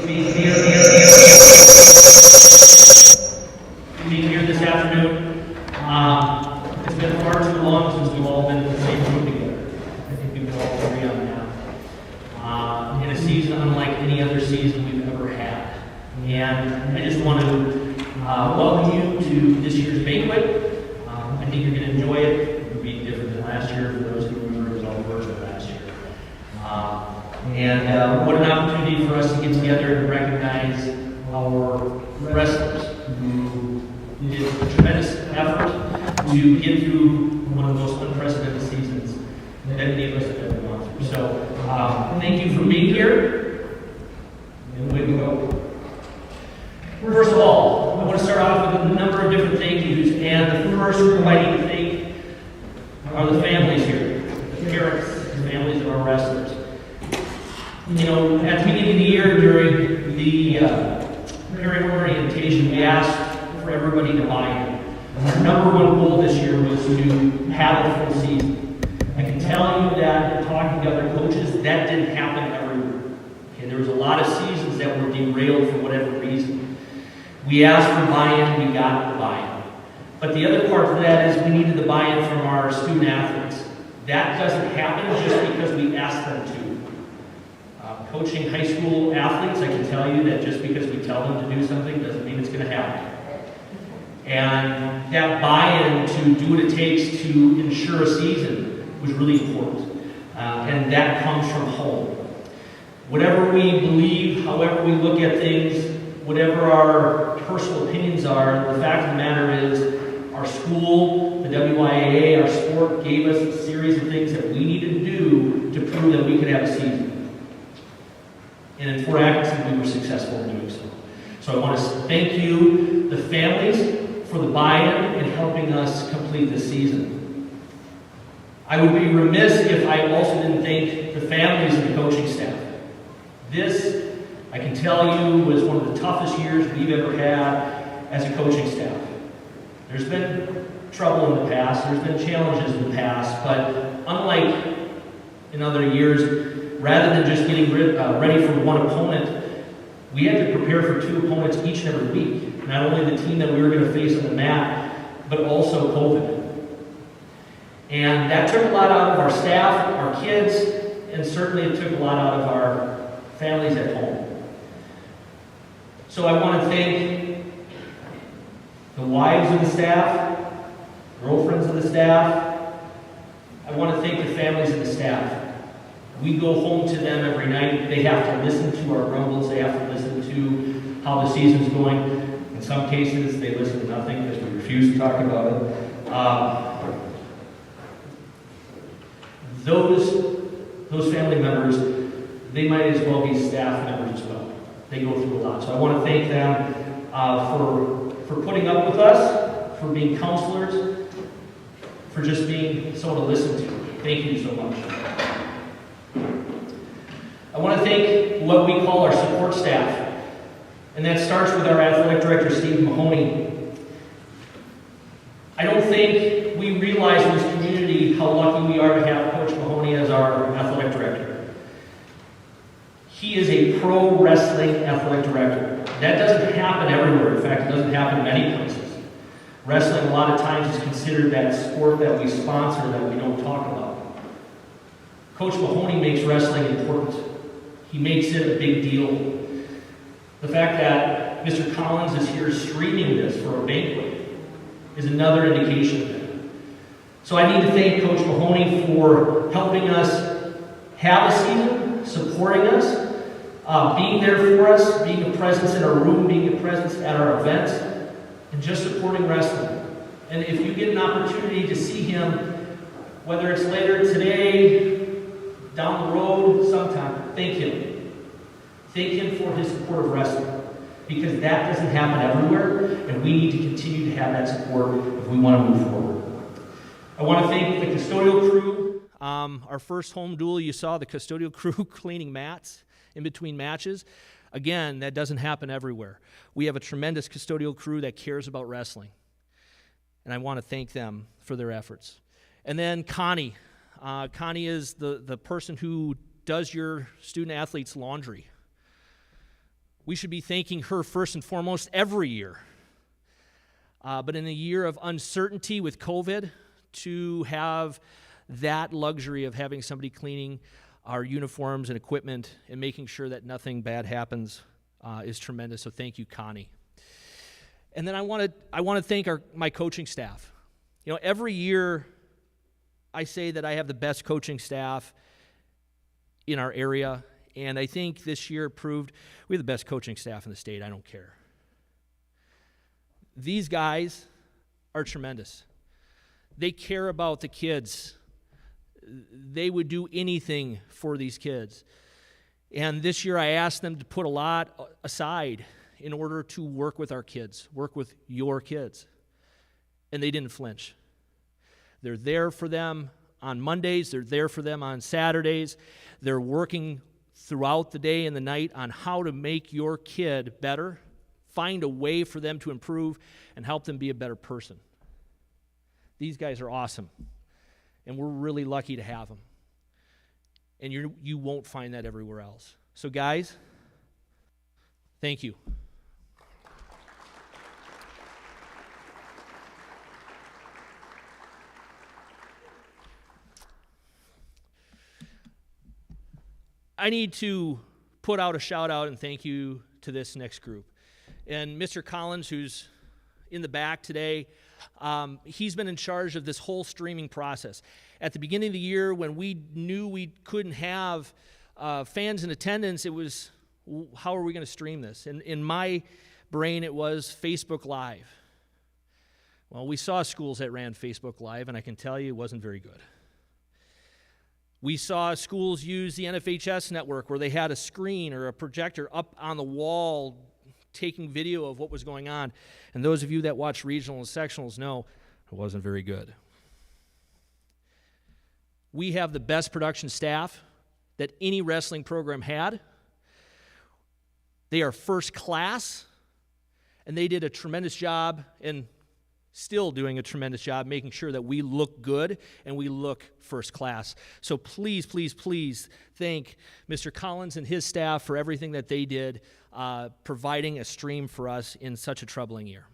being here this afternoon. It's been far too long since we've all been in the same room together. I think we can all agree on that. In a season unlike any other season we've ever had. And I just want to welcome you to this year's banquet. I think you're going to enjoy it. It will be different than last year for those who remember it was all virtual last year. And what an opportunity for us to get together and recognize our wrestlers who did a tremendous effort to get through one of the most unprecedented seasons that any of us have ever gone through. So thank you for being here, and way to go. First of all, I want to start off with a number of different thank yous, and the first group I need to thank are the families here, the parents, the families of our wrestlers. You know, at the beginning of the year during the parent orientation, we asked for everybody to buy in. Our number one goal this year was to have a full season. I can tell you that in talking to other coaches, that didn't happen everywhere. Okay, there was a lot of seasons that were derailed for whatever reason. We asked for buy-in, we got the buy-in. But the other part of that is we needed the buy-in from our student athletes. That doesn't happen just because we asked them to. Coaching high school athletes, I can tell you that just because we tell them to do something doesn't mean it's going to happen. And that buy-in to do what it takes to ensure a season was really important. And that comes from home. Whatever we believe, however we look at things, whatever our personal opinions are, the fact of the matter is our school, the WIAA, our sport gave us a series of things that we needed to do to prove that we could have a season. And in Fort Atkinson, we were successful in doing so. So I want to thank you, the families, for the buy-in in helping us complete this season. I would be remiss if I also didn't thank the families and the coaching staff. This, I can tell you, was one of the toughest years we've ever had as a coaching staff. There's been trouble in the past, there's been challenges in the past, but unlike in other years, rather than just getting ready for one opponent, we had to prepare for two opponents each and every week. Not only the team that we were going to face on the mat, but also COVID. And that took a lot out of our staff, our kids, and certainly it took a lot out of our families at home. So I want to thank the wives of the staff, girlfriends of the staff. I want to thank the families of the staff. We go home to them every night. They have to listen to our grumbles. They have to listen to how the season's going. In some cases, they listen to nothing because we refuse to talk about it. Those family members, they might as well be staff members as well. They go through a lot. So I want to thank them for putting up with us, for being counselors, for just being someone to listen to. Thank you so much. I want to thank what we call our support staff, and that starts with our athletic director, Steve Mahoney. I don't think we realize in this community how lucky we are to have Coach Mahoney as our athletic director. He is a pro wrestling athletic director. That doesn't happen everywhere. In fact, it doesn't happen many places. Wrestling a lot of times is considered that sport that we sponsor that we don't talk about. Coach Mahoney makes wrestling important. He makes it a big deal. The fact that Mr. Collins is here streaming this for a banquet is another indication of that. So I need to thank Coach Mahoney for helping us have a season, supporting us, being there for us, being a presence in our room, being a presence at our events, and just supporting wrestling. And if you get an opportunity to see him, whether it's later today, down the road, sometime, thank him. Thank him for his support of wrestling, because that doesn't happen everywhere, and we need to continue to have that support if we want to move forward. I want to thank the custodial crew. Our first home duel, you saw the custodial crew cleaning mats in between matches. Again, that doesn't happen everywhere. We have a tremendous custodial crew that cares about wrestling, and I want to thank them for their efforts. And then Connie. Connie is the person who does your student athletes' laundry. We should be thanking her first and foremost every year. But in a year of uncertainty with COVID, to have that luxury of having somebody cleaning our uniforms and equipment and making sure that nothing bad happens is tremendous. So thank you, Connie. And then I want to thank my coaching staff. You know, every year I say that I have the best coaching staff in our area, and I think this year proved we have the best coaching staff in the state. I don't care. These guys are tremendous. They care about the kids. They would do anything for these kids. And this year I asked them to put a lot aside in order to work with our kids, work with your kids. And they didn't flinch. They're there for them on Mondays. They're there for them on Saturdays. They're working throughout the day and the night on how to make your kid better, find a way for them to improve, and help them be a better person. These guys are awesome, and we're really lucky to have them. And you won't find that everywhere else. So guys, thank you. I need to put out a shout out and thank you to this next group. And Mr. Collins, who's in the back today, he's been in charge of this whole streaming process. At the beginning of the year, when we knew we couldn't have fans in attendance, it was, how are we going to stream this? And in my brain, it was Facebook Live. Well, we saw schools that ran Facebook Live, and I can tell you it wasn't very good. We saw schools use the NFHS network where they had a screen or a projector up on the wall taking video of what was going on. And those of you that watch regional and sectionals know it wasn't very good. We have the best production staff that any wrestling program had. They are first class, and they did a tremendous job and still doing a tremendous job making sure that we look good and we look first class. So please, please, please thank Mr. Collins and his staff for everything that they did, providing a stream for us in such a troubling year.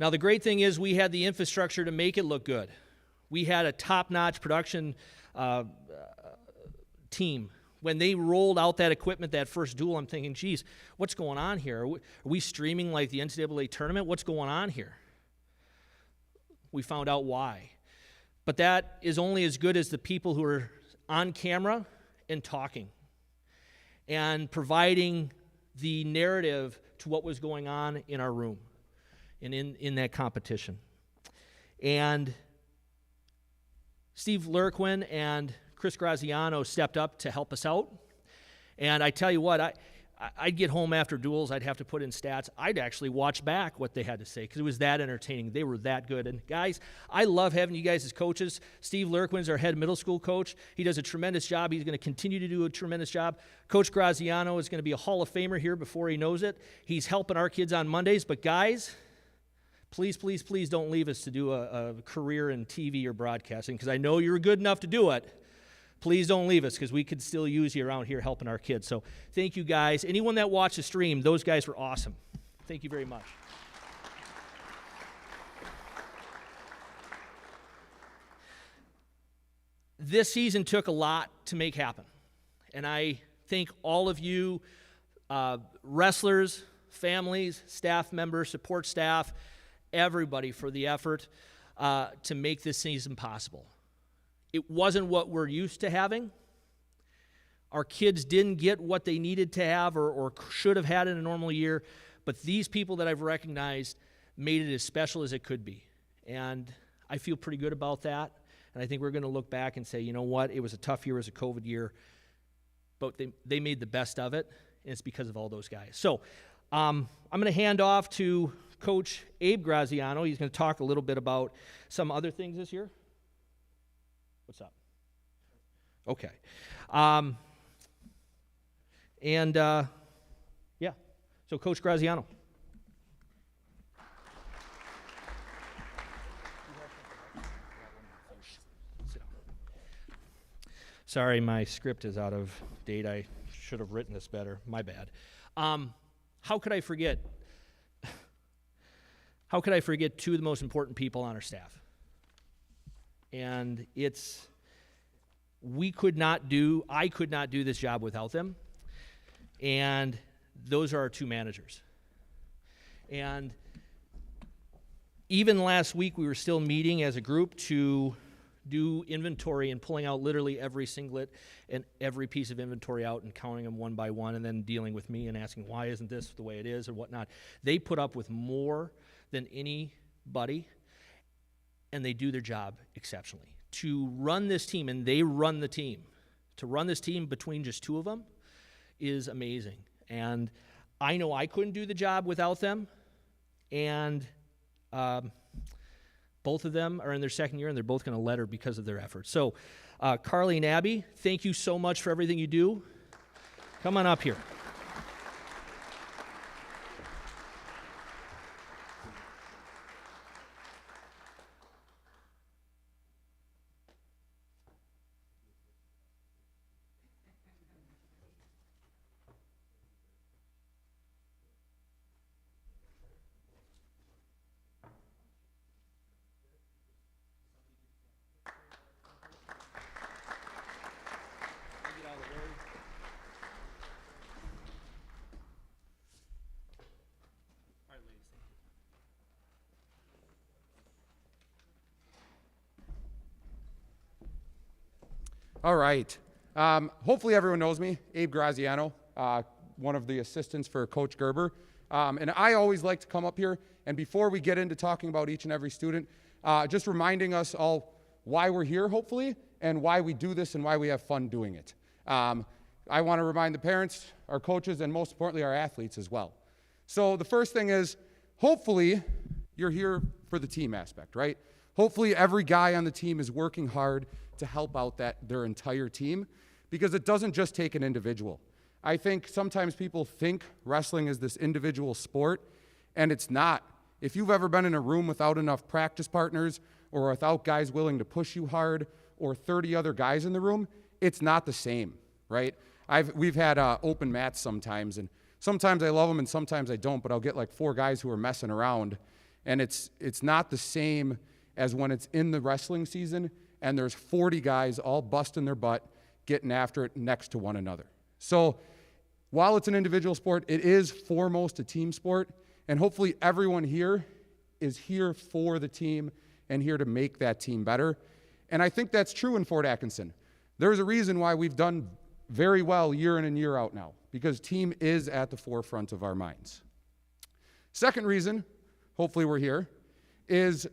Now, the great thing is we had the infrastructure to make it look good. We had a top-notch production team. When they rolled out that equipment, that first duel, I'm thinking, geez, what's going on here? Are we streaming like the NCAA tournament? What's going on here? We found out why. But that is only as good as the people who are on camera and talking and providing the narrative to what was going on in our room and in that competition. And Steve Lurquin and Chris Graziano stepped up to help us out. And I tell you what, I'd get home after duels, I'd have to put in stats. I'd actually watch back what they had to say because it was that entertaining. They were that good. And guys, I love having you guys as coaches. Steve Lurquin's our head middle school coach. He does a tremendous job. He's going to continue to do a tremendous job. Coach Graziano is going to be a Hall of Famer here before he knows it. He's helping our kids on Mondays. But guys, please, please, please don't leave us to do a career in TV or broadcasting because I know you're good enough to do it. Please don't leave us because we could still use you around here helping our kids. So thank you, guys. Anyone that watched the stream, those guys were awesome. Thank you very much. This season took a lot to make happen. And I thank all of you, wrestlers, families, staff members, support staff, everybody for the effort to make this season possible. It wasn't what we're used to having. Our kids didn't get what they needed to have or should have had in a normal year, but these people that I've recognized made it as special as it could be. And I feel pretty good about that. And I think we're going to look back and say, you know what, it was a tough year, it was a COVID year, but they made the best of it, and it's because of all those guys. So I'm going to hand off to Coach Abe Graziano. He's going to talk a little bit about some other things this year. What's up? Okay. Yeah. So Coach Graziano. Sorry, my script is out of date. I should have written this better. My bad. How could I forget? How could I forget two of the most important people on our staff? And I could not do this job without them. And those are our two managers. And even last week, we were still meeting as a group to do inventory and pulling out literally every singlet and every piece of inventory out and counting them one by one and then dealing with me and asking, why isn't this the way it is and whatnot. They put up with more than anybody, and they do their job exceptionally. To run this team, and they run the team, to run this team between just two of them is amazing. And I know I couldn't do the job without them, and both of them are in their second year, and they're both going to let her because of their efforts. So, Carly and Abby, thank you so much for everything you do. Come on up here. All right. Hopefully everyone knows me, Abe Graziano, one of the assistants for Coach Gerber. And I always like to come up here, and before we get into talking about each and every student, just reminding us all why we're here, hopefully, and why we do this and why we have fun doing it. I want to remind the parents, our coaches, and most importantly, our athletes as well. So the first thing is, hopefully, you're here for the team aspect, right? Hopefully every guy on the team is working hard to help out their entire team, because it doesn't just take an individual. I think sometimes people think wrestling is this individual sport, and it's not. If you've ever been in a room without enough practice partners or without guys willing to push you hard or 30 other guys in the room, it's not the same, right? We've had open mats sometimes, and sometimes I love them and sometimes I don't, but I'll get like 4 guys who are messing around, and it's not the same as when it's in the wrestling season and there's 40 guys all busting their butt, getting after it next to one another. So while it's an individual sport, it is foremost a team sport, and hopefully everyone here is here for the team and here to make that team better. And I think that's true in Fort Atkinson. There's a reason why we've done very well year in and year out now, because team is at the forefront of our minds. Second reason, hopefully we're here, is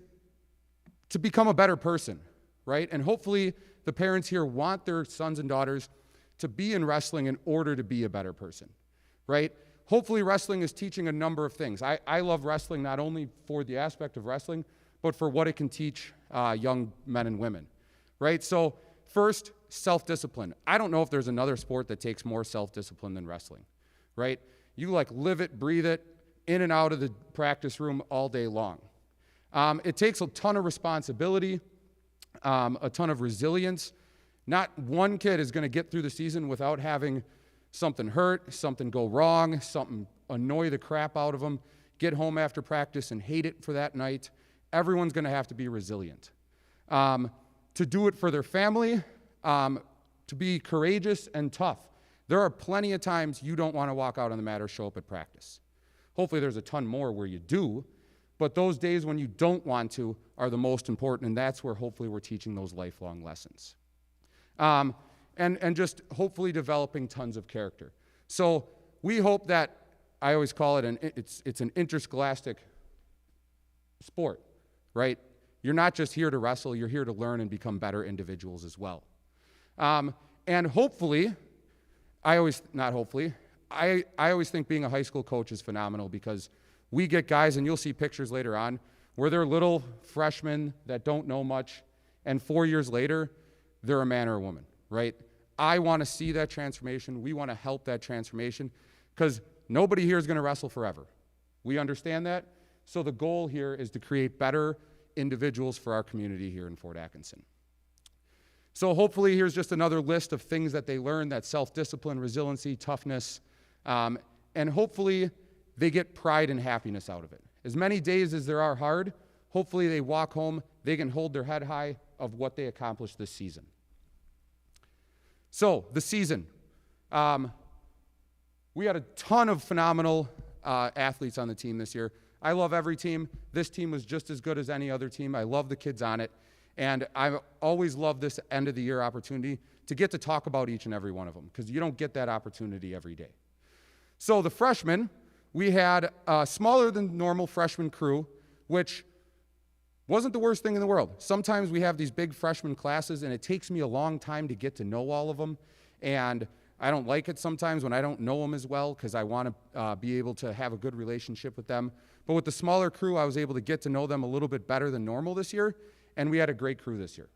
to become a better person, right? And hopefully the parents here want their sons and daughters to be in wrestling in order to be a better person, right? Hopefully wrestling is teaching a number of things. I love wrestling not only for the aspect of wrestling, but for what it can teach young men and women, right? So first, self-discipline. I don't know if there's another sport that takes more self-discipline than wrestling, right? You like live it, breathe it, in and out of the practice room all day long. It takes a ton of responsibility, a ton of resilience. Not one kid is going to get through the season without having something hurt, something go wrong, something annoy the crap out of them, get home after practice and hate it for that night. Everyone's going to have to be resilient. To do it for their family, to be courageous and tough. There are plenty of times you don't want to walk out on the mat or show up at practice. Hopefully there's a ton more where you do, but those days when you don't want to are the most important, and that's where hopefully we're teaching those lifelong lessons. And just hopefully developing tons of character. So we hope that, I always call it, it's an interscholastic sport, right? You're not just here to wrestle, you're here to learn and become better individuals as well. And hopefully, I always think being a high school coach is phenomenal, because we get guys, and you'll see pictures later on, where they're little freshmen that don't know much, and 4 years later, they're a man or a woman, right? I want to see that transformation. We want to help that transformation, because nobody here is going to wrestle forever. We understand that. So the goal here is to create better individuals for our community here in Fort Atkinson. So hopefully here's just another list of things that they learned, that self-discipline, resiliency, toughness, and hopefully they get pride and happiness out of it. As many days as there are hard, hopefully they walk home, they can hold their head high of what they accomplished this season. So, the season. We had a ton of phenomenal athletes on the team this year. I love every team. This team was just as good as any other team. I love the kids on it. And I always love this end of the year opportunity to get to talk about each and every one of them, because you don't get that opportunity every day. So the freshmen, we had a smaller than normal freshman crew, which wasn't the worst thing in the world. Sometimes we have these big freshman classes, and it takes me a long time to get to know all of them. And I don't like it sometimes when I don't know them as well, because I want to be able to have a good relationship with them. But with the smaller crew, I was able to get to know them a little bit better than normal this year, and we had a great crew this year.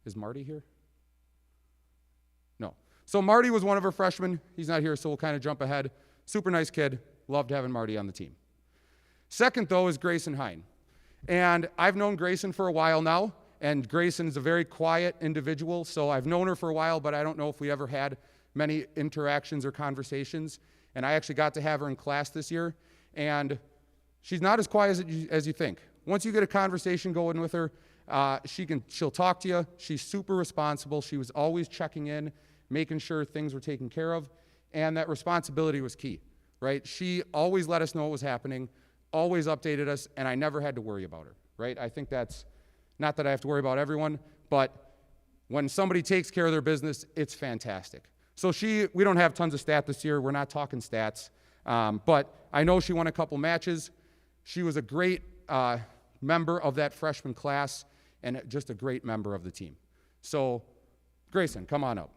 Is Marty here? No. So Marty was one of our freshmen. He's not here, so we'll kind of jump ahead. Super nice kid. Loved having Marty on the team. Second, though, is Grayson Hein. And I've known Grayson for a while now, and Grayson's a very quiet individual, so I've known her for a while, but I don't know if we ever had many interactions or conversations. And I actually got to have her in class this year, and she's not as quiet as you think. Once you get a conversation going with her, she'll talk to you. She's super responsible. She was always checking in, making sure things were taken care of, and that responsibility was key, right? She always let us know what was happening, always updated us, and I never had to worry about her, right? I think that's, not that I have to worry about everyone, but when somebody takes care of their business, it's fantastic. So we don't have tons of stats this year. We're not talking stats, but I know she won a couple matches. She was a great member of that freshman class and just a great member of the team. So, Grayson, come on up.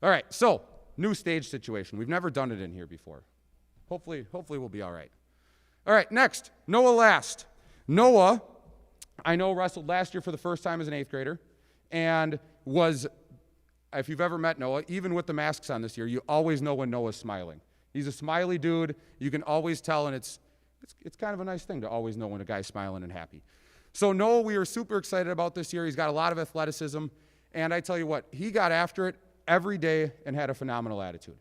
All right, so new stage situation. We've never done it in here before. Hopefully we'll be all right. All right, next, Noah Last. Noah, I know, wrestled last year for the first time as an 8th grader, and was, if you've ever met Noah, even with the masks on this year, you always know when Noah's smiling. He's a smiley dude. You can always tell, and it's kind of a nice thing to always know when a guy's smiling and happy. So Noah, we are super excited about this year. He's got a lot of athleticism, and I tell you what, he got after it every day and had a phenomenal attitude.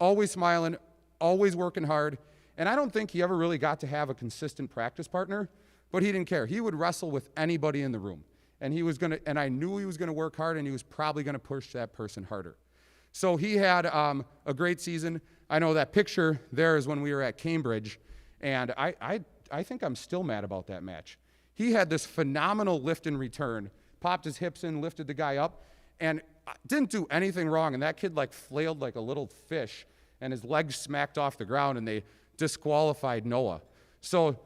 Always smiling, always working hard, and I don't think he ever really got to have a consistent practice partner, but he didn't care. He would wrestle with anybody in the room, and I knew he was gonna work hard, and he was probably gonna push that person harder. So he had a great season. I know that picture there is when we were at Cambridge, and I think I'm still mad about that match. He had this phenomenal lift and return, popped his hips in, lifted the guy up, and didn't do anything wrong, and that kid flailed like a little fish, and his legs smacked off the ground, and they disqualified Noah. So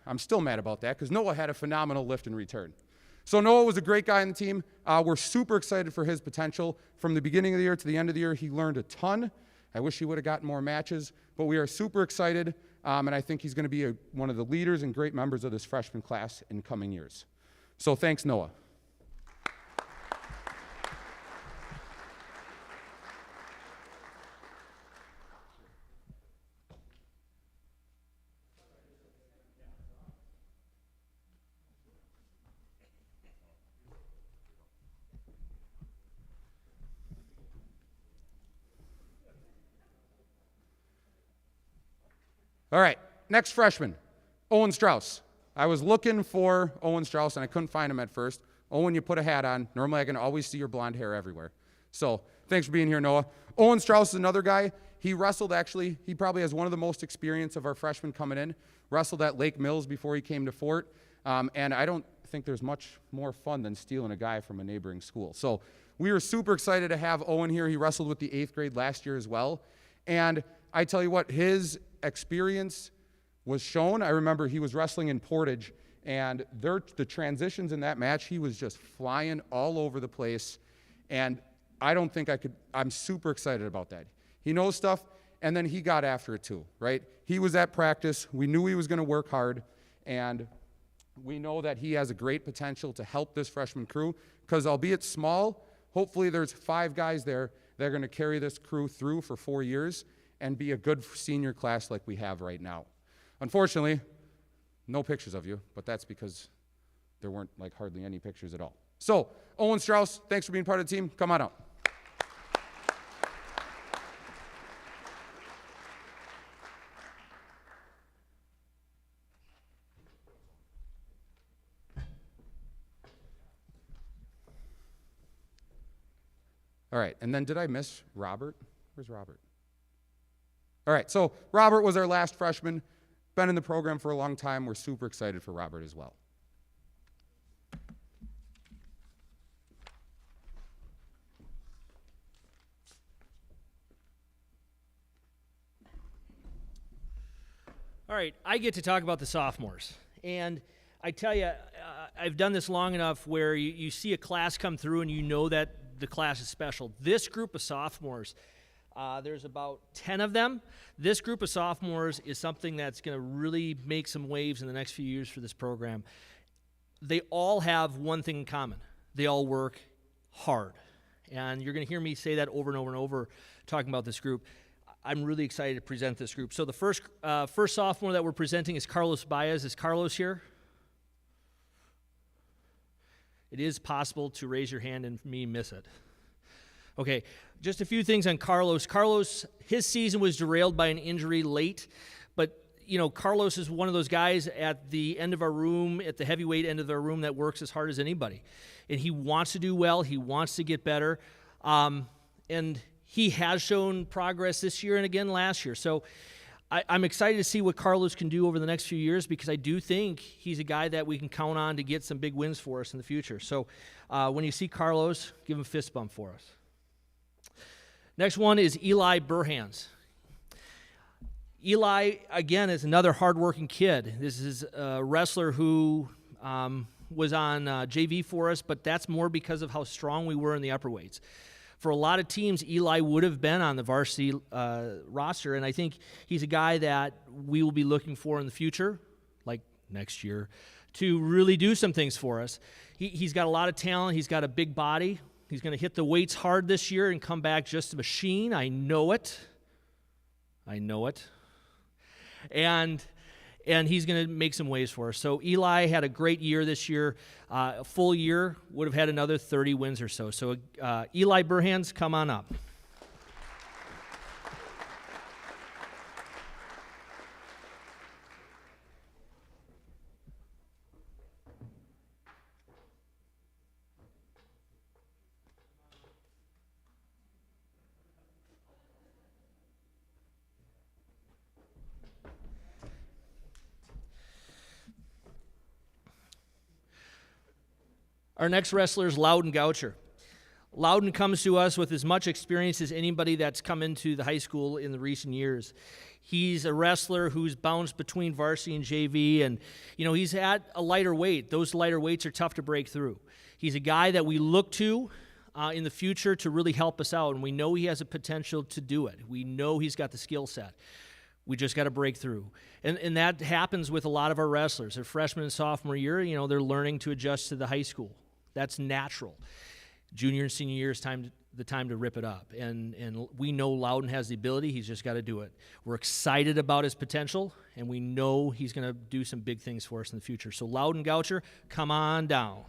I'm still mad about that, because Noah had a phenomenal lift and return. So Noah was a great guy on the team. We're super excited for his potential. From the beginning of the year to the end of the year, he learned a ton. I wish he would have gotten more matches, but we are super excited, and I think he's going to be one of the leaders and great members of this freshman class in coming years. So thanks, Noah. All right, next freshman, Owen Strauss. I was looking for Owen Strauss, and I couldn't find him at first. Owen, you put a hat on. Normally, I can always see your blonde hair everywhere. So thanks for being here, Noah. Owen Strauss is another guy. He wrestled, actually. He probably has one of the most experience of our freshmen coming in. Wrestled at Lake Mills before he came to Fort. And I don't think there's much more fun than stealing a guy from a neighboring school. So we were super excited to have Owen here. He wrestled with the 8th grade last year as well. And I tell you what, his experience was shown. I remember he was wrestling in Portage, and the transitions in that match, he was just flying all over the place, and I don't think I'm super excited about that. He knows stuff, and then he got after it too, right? He was at practice. We knew he was going to work hard, and We know that he has a great potential to help this freshman crew because albeit small, hopefully there's 5 guys there that are going to carry this crew through for 4 years and be a good senior class like we have right now. Unfortunately, no pictures of you, but that's because there weren't like hardly any pictures at all. So, Owen Strauss, thanks for being part of the team. Come on out. All right, and then did I miss Robert? Where's Robert? All right, so Robert was our last freshman, been in the program for a long time. We're super excited for Robert as well. All right, I get to talk about the sophomores. And I tell you, I've done this long enough where you see a class come through and you know that the class is special. This group of sophomores, there's about 10 of them. This group of sophomores is something that's going to really make some waves in the next few years for this program. They all have one thing in common. They all work hard. And you're going to hear me say that over and over and over talking about this group. I'm really excited to present this group. So the first sophomore that we're presenting is Carlos Baez. Is Carlos here? It is possible to raise your hand and me miss it. Okay, just a few things on Carlos. Carlos, his season was derailed by an injury late, but you know, Carlos is one of those guys at the end of our room, at the heavyweight end of our room, that works as hard as anybody. And he wants to do well. He wants to get better. And he has shown progress this year and again last year. So I'm excited to see what Carlos can do over the next few years because I do think he's a guy that we can count on to get some big wins for us in the future. So when you see Carlos, give him a fist bump for us. Next one is Eli Burkes. Eli, again, is another hardworking kid. This is a wrestler who was on JV for us, but that's more because of how strong we were in the upper weights. For a lot of teams, Eli would have been on the varsity roster, and I think he's a guy that we will be looking for in the future, like next year, to really do some things for us. He's got a lot of talent. He's got a big body. He's going to hit the weights hard this year and come back just a machine. I know it. I know it. And he's going to make some waves for us. So Eli had a great year this year. A full year would have had another 30 wins or so. So Eli Burkes, come on up. Our next wrestler is Loudon Goucher. Loudon comes to us with as much experience as anybody that's come into the high school in the recent years. He's a wrestler who's bounced between varsity and JV, and you know, he's at a lighter weight. Those lighter weights are tough to break through. He's a guy that we look to in the future to really help us out, and we know he has a potential to do it. We know he's got the skill set. We just got to break through. And that happens with a lot of our wrestlers. Their freshman and sophomore year, you know, they're learning to adjust to the high school. That's natural. Junior and senior year is the time to rip it up. And we know Loudon has the ability. He's just got to do it. We're excited about his potential, and we know he's going to do some big things for us in the future. So Loudon Goucher, come on down.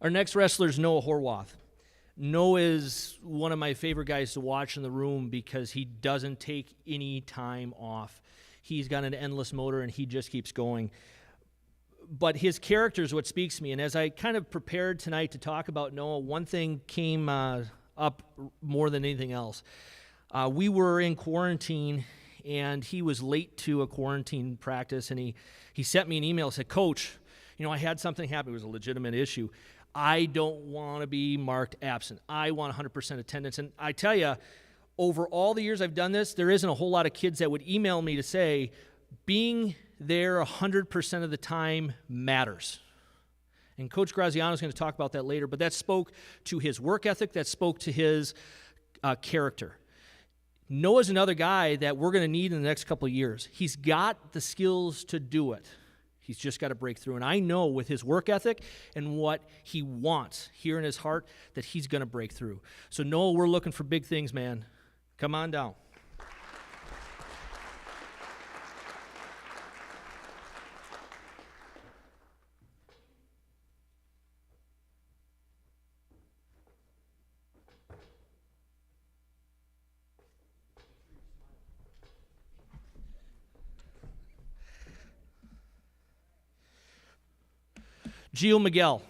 Our next wrestler is Noah Horwath. Noah is one of my favorite guys to watch in the room because he doesn't take any time off. He's got an endless motor, and he just keeps going. But his character is what speaks to me. And as I kind of prepared tonight to talk about Noah, one thing came up more than anything else. We were in quarantine, and he was late to a quarantine practice, and he sent me an email and said, "Coach, you know, I had something happen. It was a legitimate issue. I don't want to be marked absent. I want 100% attendance. And I tell you, over all the years I've done this, there isn't a whole lot of kids that would email me to say, being there 100% of the time matters. And Coach Graziano is going to talk about that later, but that spoke to his work ethic, that spoke to his character. Noah's another guy that we're going to need in the next couple of years. He's got the skills to do it. He's just got to break through. And I know with his work ethic and what he wants here in his heart that he's going to break through. So Noah, we're looking for big things, man. Come on down. Gio Miguel.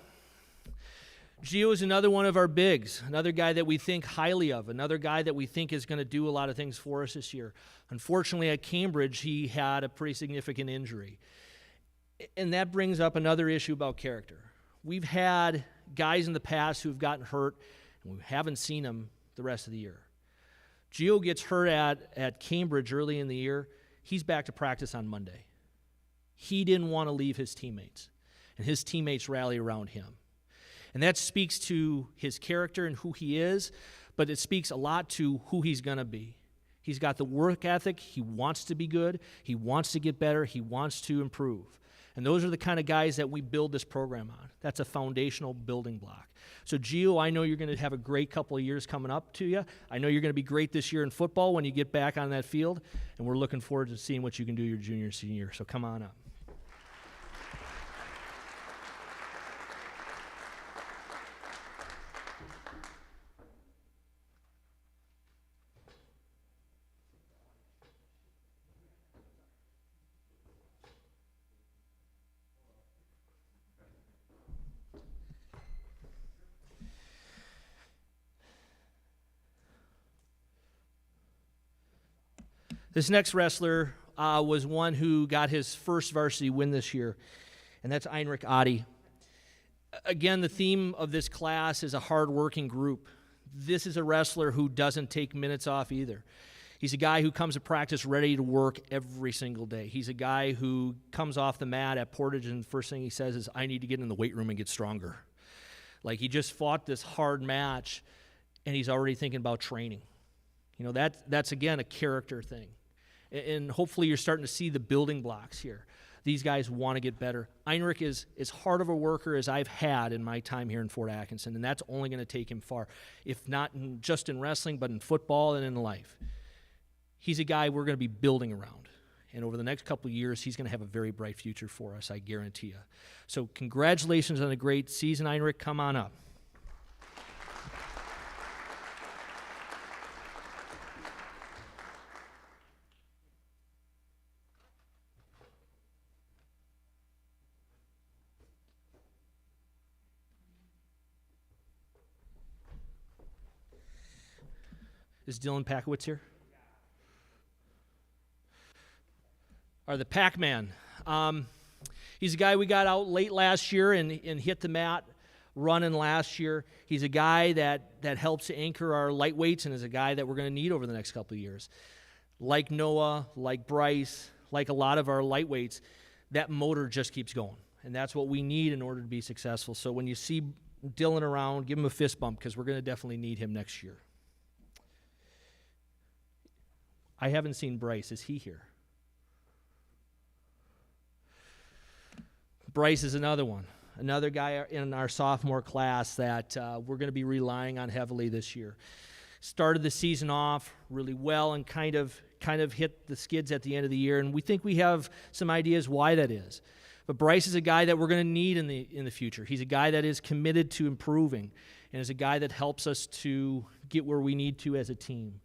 Gio is another one of our bigs, another guy that we think highly of, another guy that we think is going to do a lot of things for us this year. Unfortunately, at Cambridge, he had a pretty significant injury. And that brings up another issue about character. We've had guys in the past who've gotten hurt, and we haven't seen them the rest of the year. Gio gets hurt at Cambridge early in the year. He's back to practice on Monday. He didn't want to leave his teammates, and his teammates rally around him. And that speaks to his character and who he is, but it speaks a lot to who he's going to be. He's got the work ethic. He wants to be good. He wants to get better. He wants to improve. And those are the kind of guys that we build this program on. That's a foundational building block. So, Gio, I know you're going to have a great couple of years coming up to you. I know you're going to be great this year in football when you get back on that field, and we're looking forward to seeing what you can do your junior and senior year. So come on up. This next wrestler was one who got his first varsity win this year, and that's Heinrich Adi. Again, the theme of this class is a hard-working group. This is a wrestler who doesn't take minutes off either. He's a guy who comes to practice ready to work every single day. He's a guy who comes off the mat at Portage, and the first thing he says is, I need to get in the weight room and get stronger. Like, he just fought this hard match, and he's already thinking about training. You know, that's again, a character thing. And hopefully you're starting to see the building blocks here. These guys want to get better. Heinrich is as hard of a worker as I've had in my time here in Fort Atkinson, and that's only going to take him far, if not just in wrestling, but in football and in life. He's a guy we're going to be building around. And over the next couple of years, he's going to have a very bright future for us, I guarantee you. So congratulations on a great season, Heinrich. Come on up. Is Dylan Packowitz here? Or the Pac-Man. He's a guy we got out late last year and hit the mat running last year. He's a guy that helps to anchor our lightweights and is a guy that we're going to need over the next couple of years. Like Noah, like Bryce, like a lot of our lightweights, that motor just keeps going. And that's what we need in order to be successful. So when you see Dylan around, give him a fist bump because we're going to definitely need him next year. I haven't seen Bryce. Is he here? Bryce is another one. Another guy in our sophomore class that we're going to be relying on heavily this year. Started the season off really well and kind of hit the skids at the end of the year, and we think we have some ideas why that is. But Bryce is a guy that we're going to need in the future. He's a guy that is committed to improving and is a guy that helps us to get where we need to as a team.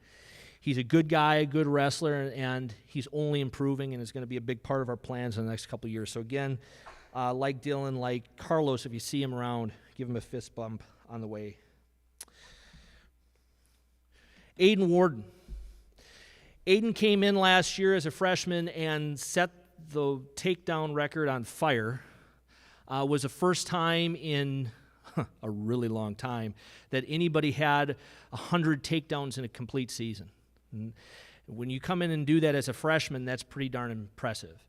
He's a good guy, a good wrestler, and he's only improving and is going to be a big part of our plans in the next couple of years. So again, like Dylan, like Carlos, if you see him around, give him a fist bump on the way. Aiden Warden. Aiden came in last year as a freshman and set the takedown record on fire. Was the first time in a really long time, that anybody had 100 takedowns in a complete season. And when you come in and do that as a freshman, that's pretty darn impressive.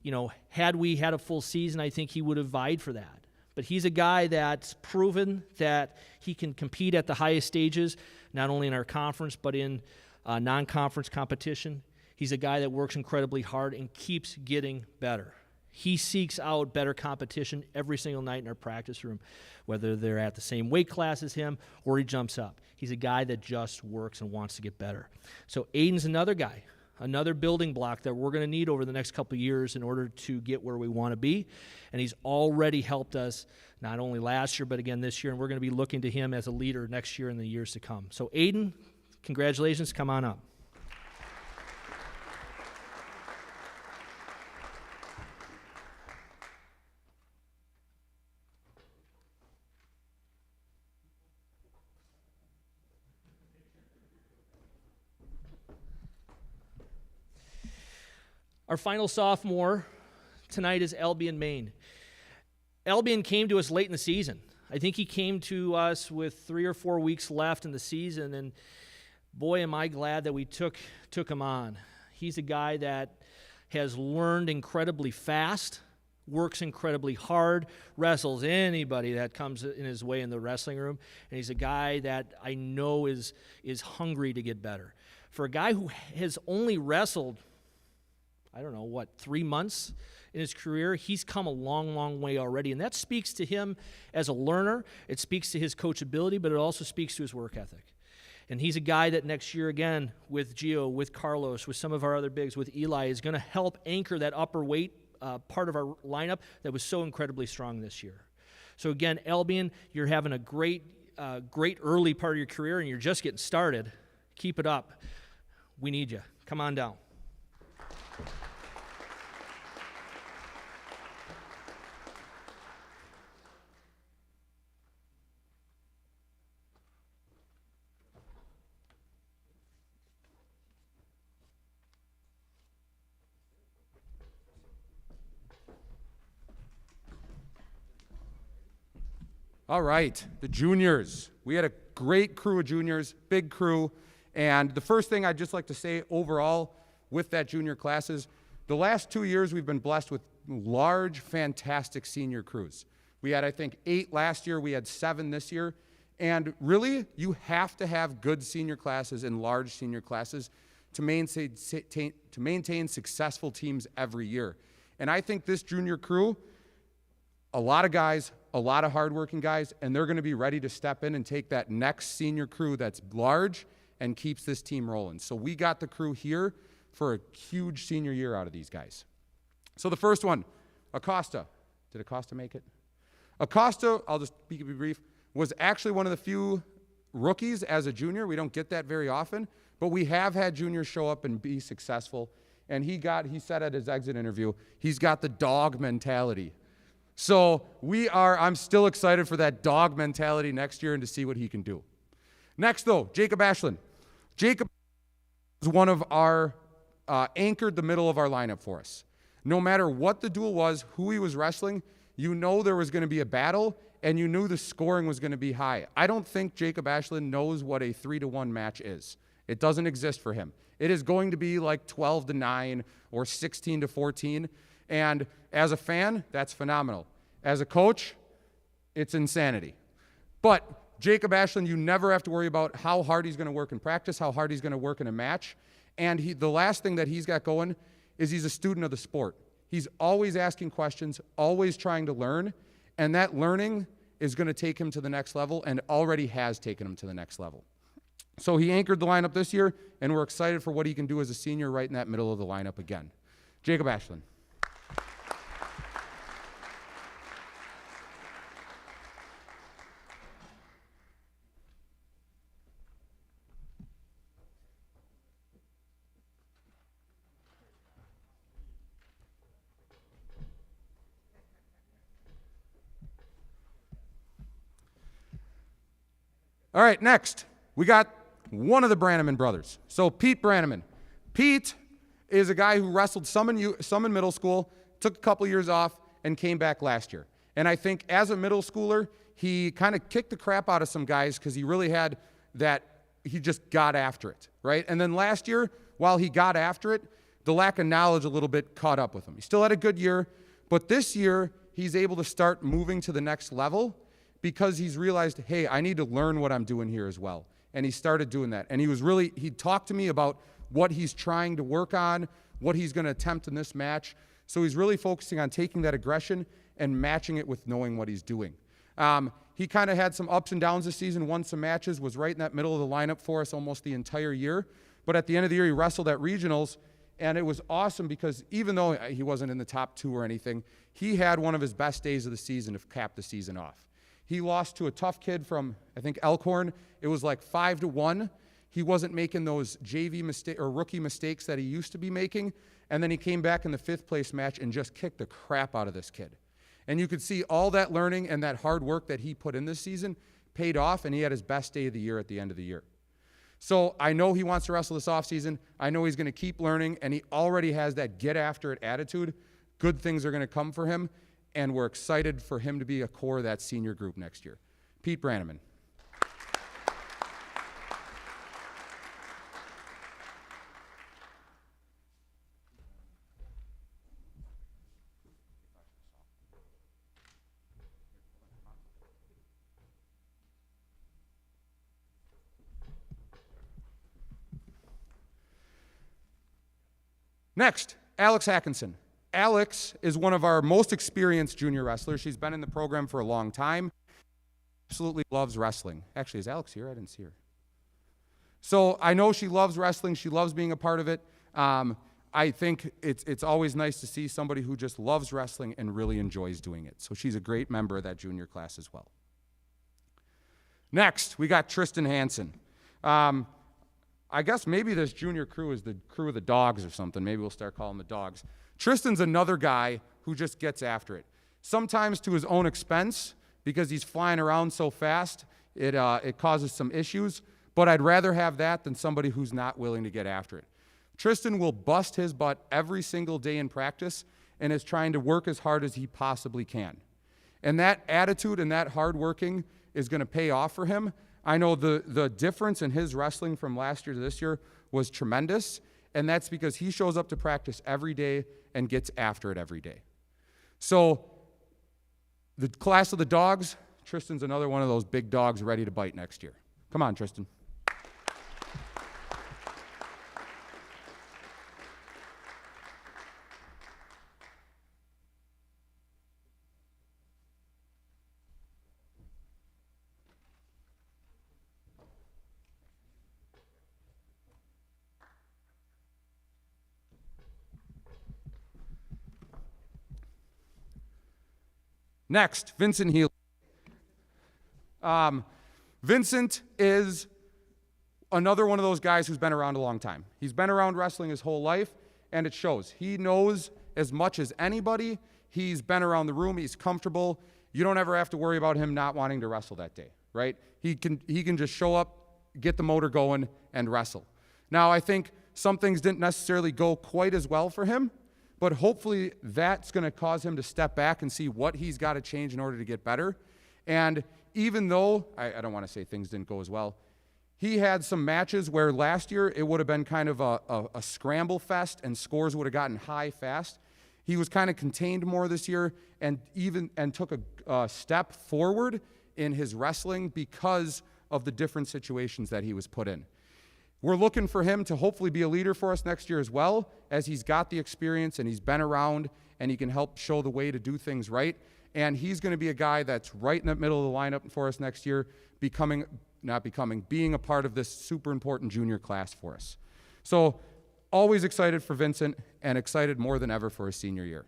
You know, had we had a full season, I think he would have vied for that. But he's a guy that's proven that he can compete at the highest stages, not only in our conference, but in non-conference competition. He's a guy that works incredibly hard and keeps getting better. He seeks out better competition every single night in our practice room, whether they're at the same weight class as him or he jumps up. He's a guy that just works and wants to get better. So Aiden's another guy, another building block that we're going to need over the next couple of years in order to get where we want to be. And he's already helped us not only last year, but again this year. And we're going to be looking to him as a leader next year and the years to come. So Aiden, congratulations. Come on up. Our final sophomore tonight is Albion Main. Albion came to us late in the season. I think he came to us with 3 or 4 weeks left in the season, and boy, am I glad that we took him on. He's a guy that has learned incredibly fast, works incredibly hard, wrestles anybody that comes in his way in the wrestling room, and he's a guy that I know is hungry to get better. For a guy who has only wrestled 3 months in his career, he's come a long, long way already. And that speaks to him as a learner. It speaks to his coachability, but it also speaks to his work ethic. And he's a guy that next year, again, with Gio, with Carlos, with some of our other bigs, with Eli, is going to help anchor that upper weight part of our lineup that was so incredibly strong this year. So again, Albion, you're having a great early part of your career, and you're just getting started. Keep it up. We need you. Come on down. All right, the juniors. We had a great crew of juniors, big crew, and the first thing I'd just like to say overall with that junior class is the last 2 years we've been blessed with large, fantastic senior crews. We had, I think, 8 last year, we had 7 this year, and really, you have to have good senior classes and large senior classes to maintain successful teams every year. And I think this junior crew, a lot of guys, a lot of hardworking guys, and they're going to be ready to step in and take that next senior crew that's large and keeps this team rolling. So we got the crew here for a huge senior year out of these guys. So the first one, Acosta. Did Acosta make it? Acosta, I'll just be brief, was actually one of the few rookies as a junior. We don't get that very often, but we have had juniors show up and be successful. And he said at his exit interview, he's got the dog mentality. So I'm still excited for that dog mentality next year and to see what he can do. Next, though, Jacob Ashland. Jacob was one of our, anchored the middle of our lineup for us. No matter what the duel was, who he was wrestling, you know there was going to be a battle, and you knew the scoring was going to be high. I don't think Jacob Ashland knows what a 3-1 match is. It doesn't exist for him. It is going to be like 12-9 or 16-14. And as a fan, that's phenomenal. As a coach, it's insanity. But Jacob Ashland, you never have to worry about how hard he's going to work in practice, how hard he's going to work in a match. And the last thing that he's got going is he's a student of the sport. He's always asking questions, always trying to learn, and that learning is going to take him to the next level and already has taken him to the next level. So he anchored the lineup this year, and we're excited for what he can do as a senior right in that middle of the lineup again. Jacob Ashland. All right, next, we got one of the Branham brothers. So Pete Branham. Pete is a guy who wrestled some in middle school, took a couple years off, and came back last year. And I think as a middle schooler, he kind of kicked the crap out of some guys because he really had that, he just got after it, right? And then last year, while he got after it, the lack of knowledge a little bit caught up with him. He still had a good year, but this year, he's able to start moving to the next level because he's realized, hey, I need to learn what I'm doing here as well. And he started doing that. And he talked to me about what he's trying to work on, what he's going to attempt in this match. So he's really focusing on taking that aggression and matching it with knowing what he's doing. He kind of had some ups and downs this season, won some matches, was right in that middle of the lineup for us almost the entire year. But at the end of the year, he wrestled at regionals, and it was awesome because even though he wasn't in the top 2 or anything, he had one of his best days of the season to cap the season off. He lost to a tough kid from, I think, Elkhorn. It was like 5-1. He wasn't making those JV mistake or rookie mistakes that he used to be making. And then he came back in the 5th place match and just kicked the crap out of this kid. And you could see all that learning and that hard work that he put in this season paid off, and he had his best day of the year at the end of the year. So I know he wants to wrestle this offseason. I know he's going to keep learning, and he already has that get-after-it attitude. Good things are going to come for him, and we're excited for him to be a core of that senior group next year. Pete Branham. Next, Alex Atkinson. Alex is one of our most experienced junior wrestlers. She's been in the program for a long time. Absolutely loves wrestling. Actually, is Alex here? I didn't see her. So I know she loves wrestling. She loves being a part of it. I think it's always nice to see somebody who just loves wrestling and really enjoys doing it. So she's a great member of that junior class as well. Next, we got Tristan Hansen. I guess maybe this junior crew is the crew of the dogs or something. Maybe we'll start calling the dogs. Tristan's another guy who just gets after it. Sometimes to his own expense because he's flying around so fast, it causes some issues. But I'd rather have that than somebody who's not willing to get after it. Tristan will bust his butt every single day in practice and is trying to work as hard as he possibly can. And that attitude and that hard working is going to pay off for him. I know the difference in his wrestling from last year to this year was tremendous, and that's because he shows up to practice every day and gets after it every day. So the class of the dogs, Tristan's another one of those big dogs ready to bite next year. Come on, Tristan. Next, Vincent Healy. Vincent is another one of those guys who's been around a long time. He's been around wrestling his whole life, and it shows. He knows as much as anybody. He's been around the room. He's comfortable. You don't ever have to worry about him not wanting to wrestle that day, right? He can just show up, get the motor going, and wrestle. Now, I think some things didn't necessarily go quite as well for him, but hopefully that's going to cause him to step back and see what he's got to change in order to get better. And even though, I don't want to say things didn't go as well, he had some matches where last year it would have been kind of a scramble fest and scores would have gotten high fast. He was kind of contained more this year and took a step forward in his wrestling because of the different situations that he was put in. We're looking for him to hopefully be a leader for us next year as well, as he's got the experience and he's been around and he can help show the way to do things right. And he's going to be a guy that's right in the middle of the lineup for us next year, being a part of this super important junior class for us. So always excited for Vincent and excited more than ever for his senior year.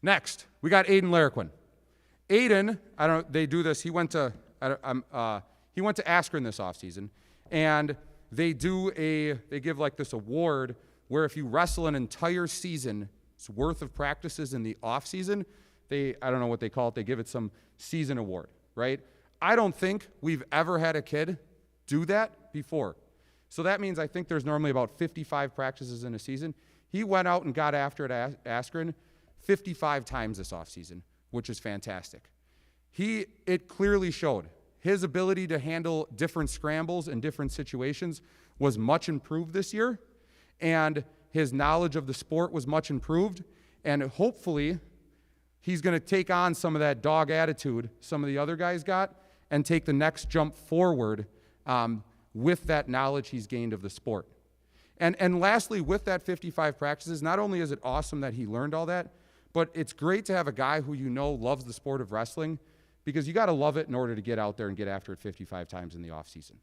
Next, we got Aiden Larriquin. Aiden, they do this. He went to Askren this offseason, and they give like this award where if you wrestle an entire season's worth of practices in the off season, I don't know what they call it, they give it some season award, right? I don't think we've ever had a kid do that before. So that means I think there's normally about 55 practices in a season. He went out and got after it at Askren 55 times this offseason, which is fantastic. It clearly showed his ability to handle different scrambles and different situations was much improved this year, and his knowledge of the sport was much improved, and hopefully he's going to take on some of that dog attitude some of the other guys got and take the next jump forward with that knowledge he's gained of the sport. And lastly, with that 55 practices, not only is it awesome that he learned all that, but it's great to have a guy who you know loves the sport of wrestling, because you got to love it in order to get out there and get after it 55 times in the off season.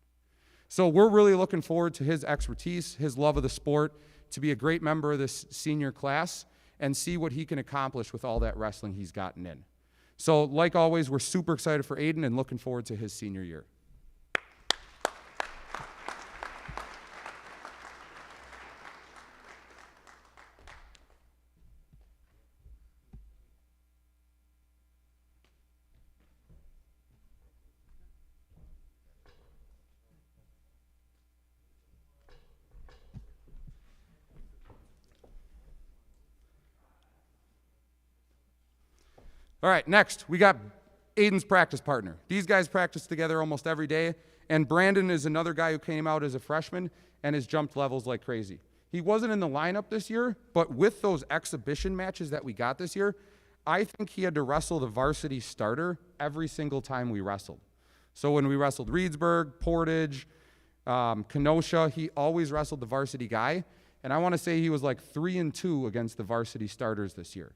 So we're really looking forward to his expertise, his love of the sport, to be a great member of this senior class and see what he can accomplish with all that wrestling he's gotten in. So like always, we're super excited for Aiden and looking forward to his senior year. All right, next, we got Aiden's practice partner. These guys practice together almost every day, and Brandon is another guy who came out as a freshman and has jumped levels like crazy. He wasn't in the lineup this year, but with those exhibition matches that we got this year, I think he had to wrestle the varsity starter every single time we wrestled. So when we wrestled Reedsburg, Portage, Kenosha, he always wrestled the varsity guy, and I want to say he was like 3-2 against the varsity starters this year.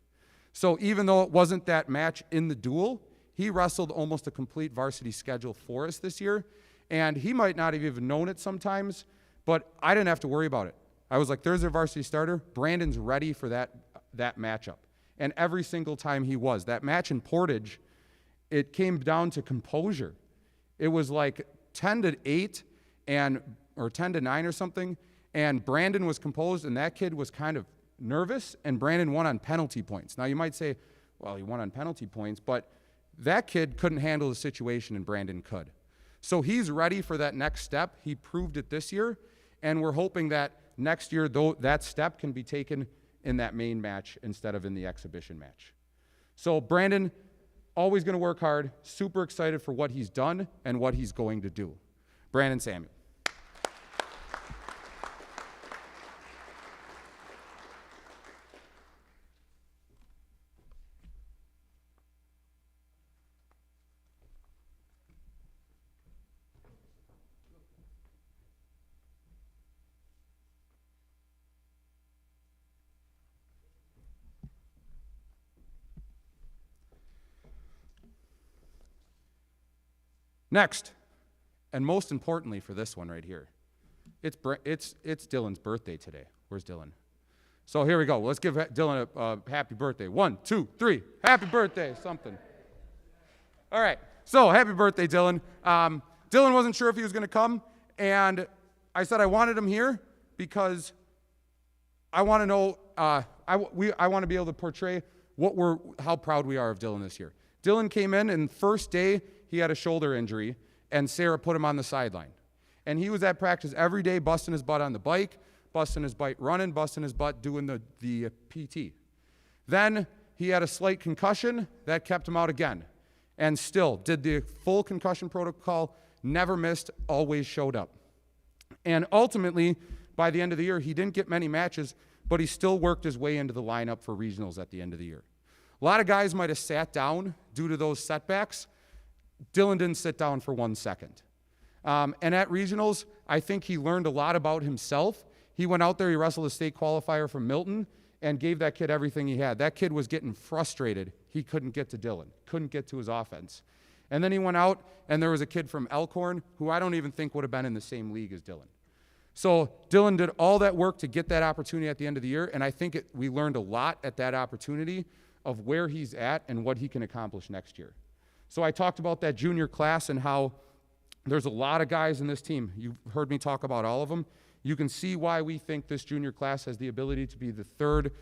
So even though it wasn't that match in the duel, he wrestled almost a complete varsity schedule for us this year, and he might not have even known it sometimes, but I didn't have to worry about it. I was like, there's a varsity starter. Brandon's ready for that matchup. And every single time he was. That match in Portage, it came down to composure. It was like 10-8 or 10-9 or something, and Brandon was composed, and that kid was kind of nervous, and Brandon won on penalty points. Now you might say, well, he won on penalty points, but that kid couldn't handle the situation and Brandon could. So he's ready for that next step. He proved it this year, and we're hoping that next year that step can be taken in that main match instead of in the exhibition match. So Brandon, always going to work hard, super excited for what he's done and what he's going to do. Brandon Samuel. Next, and most importantly for this one right here, it's Dylan's birthday today. Where's Dylan? So here we go. Let's give Dylan a happy birthday. 1, 2, 3. Happy birthday, something. All right. So happy birthday, Dylan. Dylan wasn't sure if he was going to come, and I said I wanted him here because I want to know. I want to be able to portray how proud we are of Dylan this year. Dylan came in, and first day he had a shoulder injury, and Sarah put him on the sideline. And he was at practice every day, busting his butt on the bike, busting his butt running, busting his butt doing the PT. Then he had a slight concussion. That kept him out again. And still did the full concussion protocol, never missed, always showed up. And ultimately, by the end of the year, he didn't get many matches, but he still worked his way into the lineup for regionals at the end of the year. A lot of guys might have sat down due to those setbacks. Dylan didn't sit down for 1 second. And at regionals, I think he learned a lot about himself. He went out there, he wrestled a state qualifier from Milton, and gave that kid everything he had. That kid was getting frustrated. He couldn't get to Dylan, couldn't get to his offense. And then he went out, and there was a kid from Elkhorn who I don't even think would have been in the same league as Dylan. So Dylan did all that work to get that opportunity at the end of the year, and I think we learned a lot at that opportunity of where he's at and what he can accomplish next year. So I talked about that junior class and how there's a lot of guys in this team. You've heard me talk about all of them. You can see why we think this junior class has the ability to be the third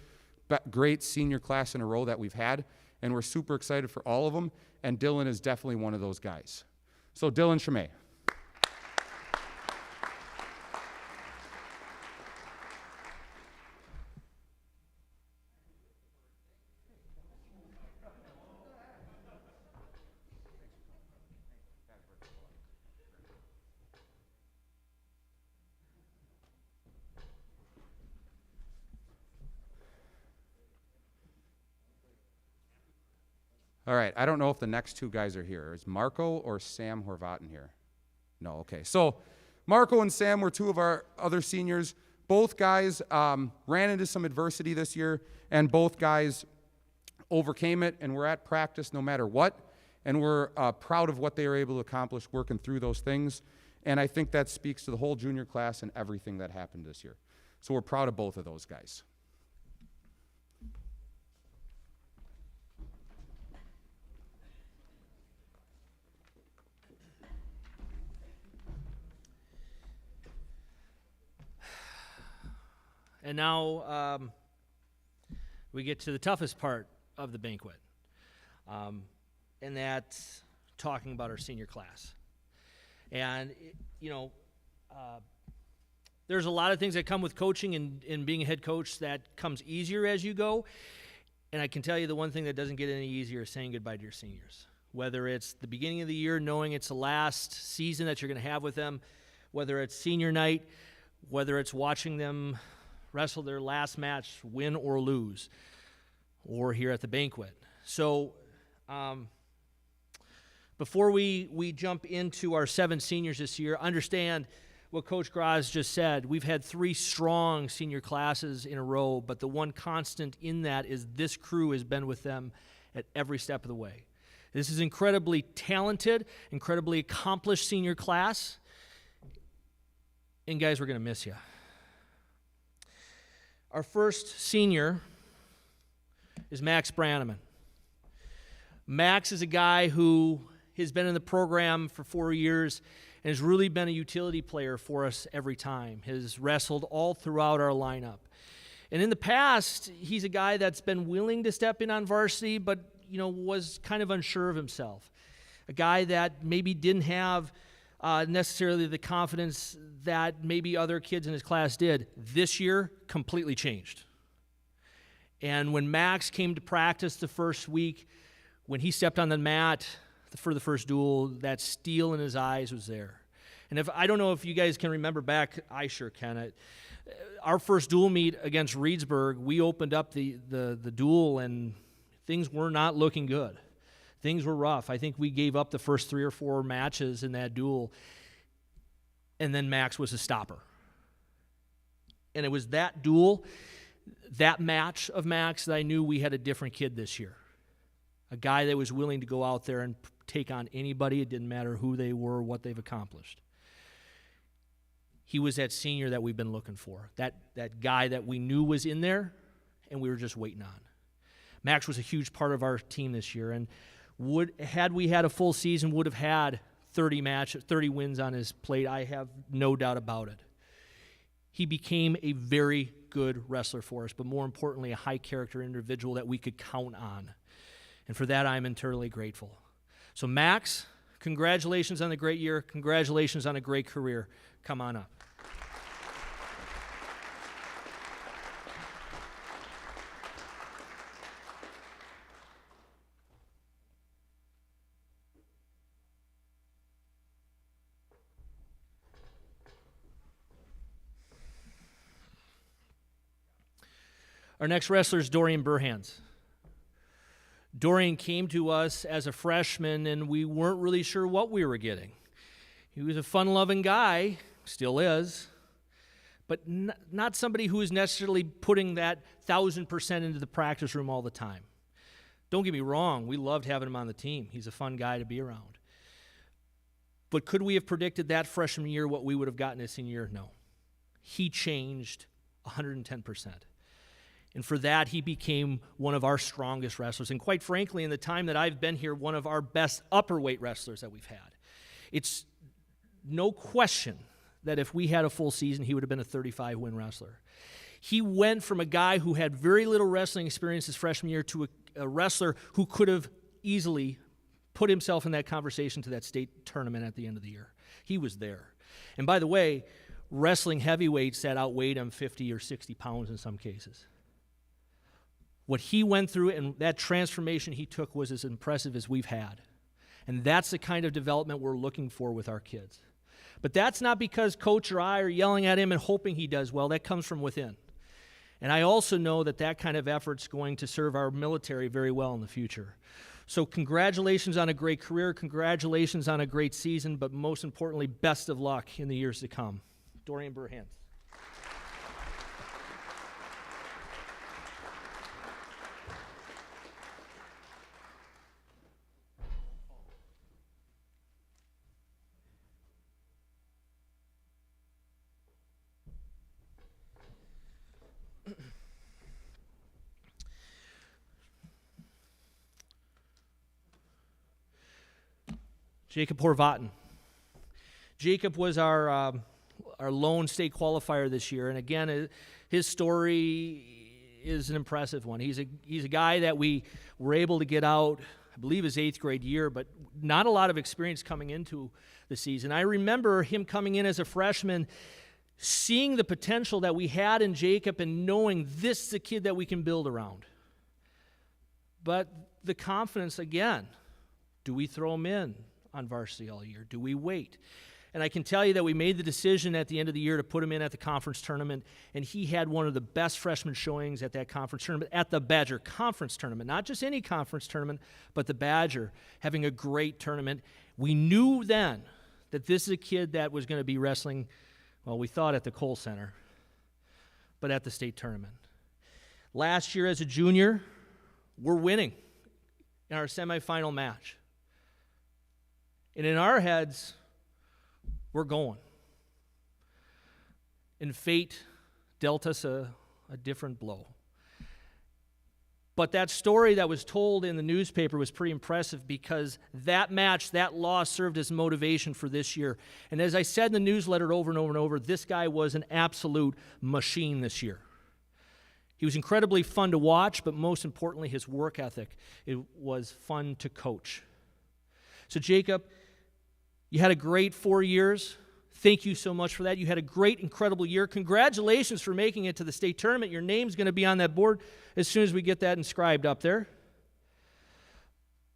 great senior class in a row that we've had, and we're super excited for all of them, and Dylan is definitely one of those guys. So Dylan Chimay. All right, I don't know if the next two guys are here. Is Marco or Sam Horvatin here? No, okay. So Marco and Sam were two of our other seniors. Both guys ran into some adversity this year, and both guys overcame it, and we're at practice no matter what, and we're proud of what they were able to accomplish working through those things, and I think that speaks to the whole junior class and everything that happened this year. So we're proud of both of those guys. And now we get to the toughest part of the banquet, and that's talking about our senior class. And, there's a lot of things that come with coaching and being a head coach that comes easier as you go. And I can tell you the one thing that doesn't get any easier is saying goodbye to your seniors. Whether it's the beginning of the year, knowing it's the last season that you're going to have with them, whether it's senior night, whether it's watching them wrestle their last match, win or lose, or here at the banquet. So before we jump into our 7 seniors this year, understand what Coach Graz just said. We've had 3 strong senior classes in a row, but the one constant in that is this crew has been with them at every step of the way. This is incredibly talented, incredibly accomplished senior class, and guys, we're going to miss you. Our first senior is Max Branham. Max is a guy who has been in the program for 4 years and has really been a utility player for us every time, has wrestled all throughout our lineup. And in the past, he's a guy that's been willing to step in on varsity, but was kind of unsure of himself. A guy that maybe didn't have necessarily the confidence that maybe other kids in his class did. This year, completely changed. And when Max came to practice the first week, when he stepped on the mat for the first duel, that steel in his eyes was there. And I don't know if you guys can remember back, I sure can. Our first duel meet against Reedsburg, we opened up the duel and things were not looking good. Things were rough. I think we gave up the first 3 or 4 matches in that duel, and then Max was a stopper. And it was that duel, that match of Max, that I knew we had a different kid this year. A guy that was willing to go out there and take on anybody. It didn't matter who they were, what they've accomplished. He was that senior that we've been looking for, that guy that we knew was in there, and we were just waiting on. Max was a huge part of our team this year, and had we had a full season, would have had 30 wins on his plate. I have no doubt about it. He became a very good wrestler for us, but more importantly, a high-character individual that we could count on. And for that, I'm eternally grateful. So Max, congratulations on the great year. Congratulations on a great career. Come on up. Our next wrestler is Dorian Burkes. Dorian came to us as a freshman, and we weren't really sure what we were getting. He was a fun-loving guy, still is, but not somebody who is necessarily putting that 1,000% into the practice room all the time. Don't get me wrong, we loved having him on the team. He's a fun guy to be around. But could we have predicted that freshman year what we would have gotten his senior year? No. He changed 110%. And for that, he became one of our strongest wrestlers. And quite frankly, in the time that I've been here, one of our best upper weight wrestlers that we've had. It's no question that if we had a full season, he would have been a 35-win wrestler. He went from a guy who had very little wrestling experience his freshman year to a wrestler who could have easily put himself in that conversation to that state tournament at the end of the year. He was there. And by the way, wrestling heavyweights that outweighed him 50 or 60 pounds in some cases. What he went through and that transformation he took was as impressive as we've had. And that's the kind of development we're looking for with our kids. But that's not because coach or I are yelling at him and hoping he does well. That comes from within. And I also know that that kind of effort's going to serve our military very well in the future. So congratulations on a great career, congratulations on a great season, but most importantly, best of luck in the years to come. Dorian Burkes. Jacob Horvatin. Jacob was our lone state qualifier this year, and again, his story is an impressive one. He's a guy that we were able to get out, I believe his 8th grade year, but not a lot of experience coming into the season. I remember him coming in as a freshman, seeing the potential that we had in Jacob and knowing this is a kid that we can build around. But the confidence, again, do we throw him in on varsity all year? Do we wait? And I can tell you that we made the decision at the end of the year to put him in at the conference tournament, and he had one of the best freshman showings at that conference tournament, at the Badger Conference Tournament. Not just any conference tournament, but the Badger, having a great tournament. We knew then that this is a kid that was going to be wrestling, well, we thought at the Cole Center, but at the state tournament. Last year as a junior, we're winning in our semifinal match. And in our heads, we're going. And fate dealt us a different blow. But that story that was told in the newspaper was pretty impressive because that match, that loss served as motivation for this year. And as I said in the newsletter over and over and over, this guy was an absolute machine this year. He was incredibly fun to watch, but most importantly, his work ethic. It was fun to coach. So Jacob, you had a great 4 years. Thank you so much for that. You had a great, incredible year. Congratulations for making it to the state tournament. Your name's going to be on that board as soon as we get that inscribed up there.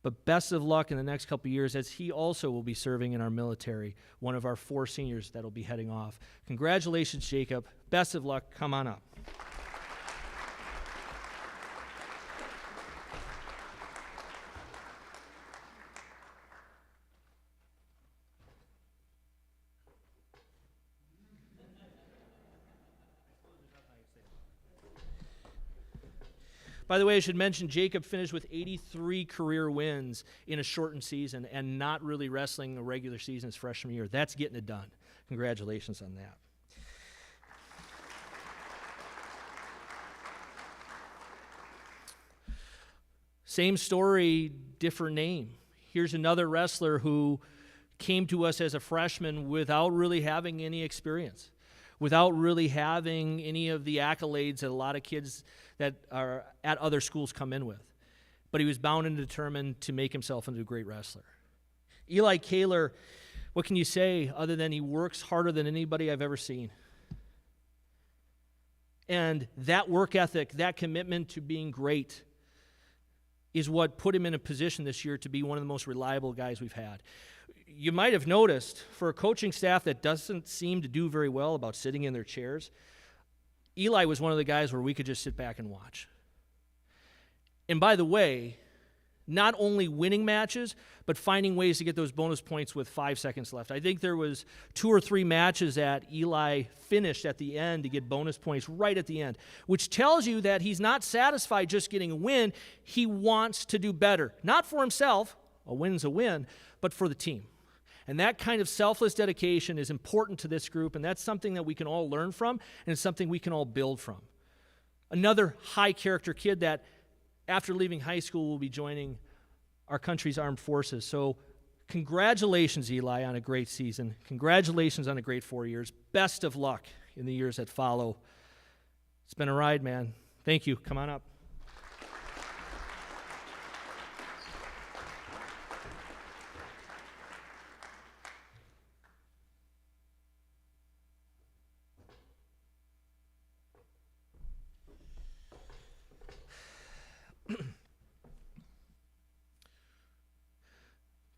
But best of luck in the next couple of years as he also will be serving in our military, one of our 4 seniors that will be heading off. Congratulations, Jacob. Best of luck. Come on up. By the way, I should mention Jacob finished with 83 career wins in a shortened season and not really wrestling a regular season his freshman year. That's getting it done. Congratulations on that. Same story, different name. Here's another wrestler who came to us as a freshman without really having any experience, without really having any of the accolades that a lot of kids that are at other schools come in with. But he was bound and determined to make himself into a great wrestler. Eli Kaler, what can you say other than he works harder than anybody I've ever seen? And that work ethic, that commitment to being great is what put him in a position this year to be one of the most reliable guys we've had. You might have noticed, for a coaching staff that doesn't seem to do very well about sitting in their chairs, Eli was one of the guys where we could just sit back and watch. And by the way, not only winning matches, but finding ways to get those bonus points with 5 seconds left. I think there was 2 or 3 matches that Eli finished at the end to get bonus points right at the end, which tells you that he's not satisfied just getting a win. He wants to do better. Not for himself, a win's a win, but for the team. And that kind of selfless dedication is important to this group, and that's something that we can all learn from, and it's something we can all build from. Another high-character kid that, after leaving high school, will be joining our country's armed forces. So Congratulations, Eli, on a great season. Congratulations on a great 4 years. Best of luck in the years that follow. It's been a ride, man. Thank you. Come on up.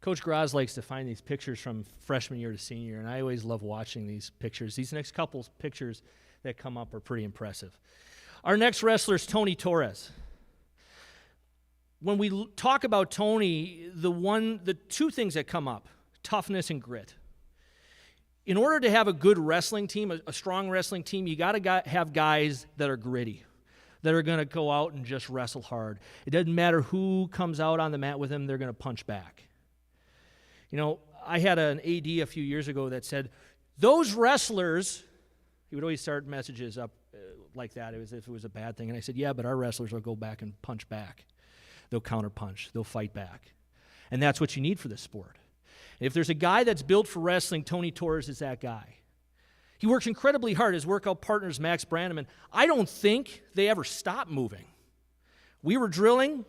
Coach Graz likes to find these pictures from freshman year to senior year, and I always love watching these pictures. These next couple pictures that come up are pretty impressive. Our next wrestler is Tony Torres. When we talk about Tony, the two things that come up, toughness and grit. In order to have a good wrestling team, a strong wrestling team, you got to have guys that are gritty, that are going to go out and just wrestle hard. It doesn't matter who comes out on the mat with them, they're going to punch back. You know, I had an AD a few years ago that said, those wrestlers, he would always start messages up like that as if it was a bad thing. And I said, yeah, but our wrestlers will go back and punch back. They'll counterpunch. They'll fight back. And that's what you need for this sport. And if there's a guy that's built for wrestling, Tony Torres is that guy. He works incredibly hard. His workout partners, Max Branham, and I don't think they ever stop moving. We were drilling.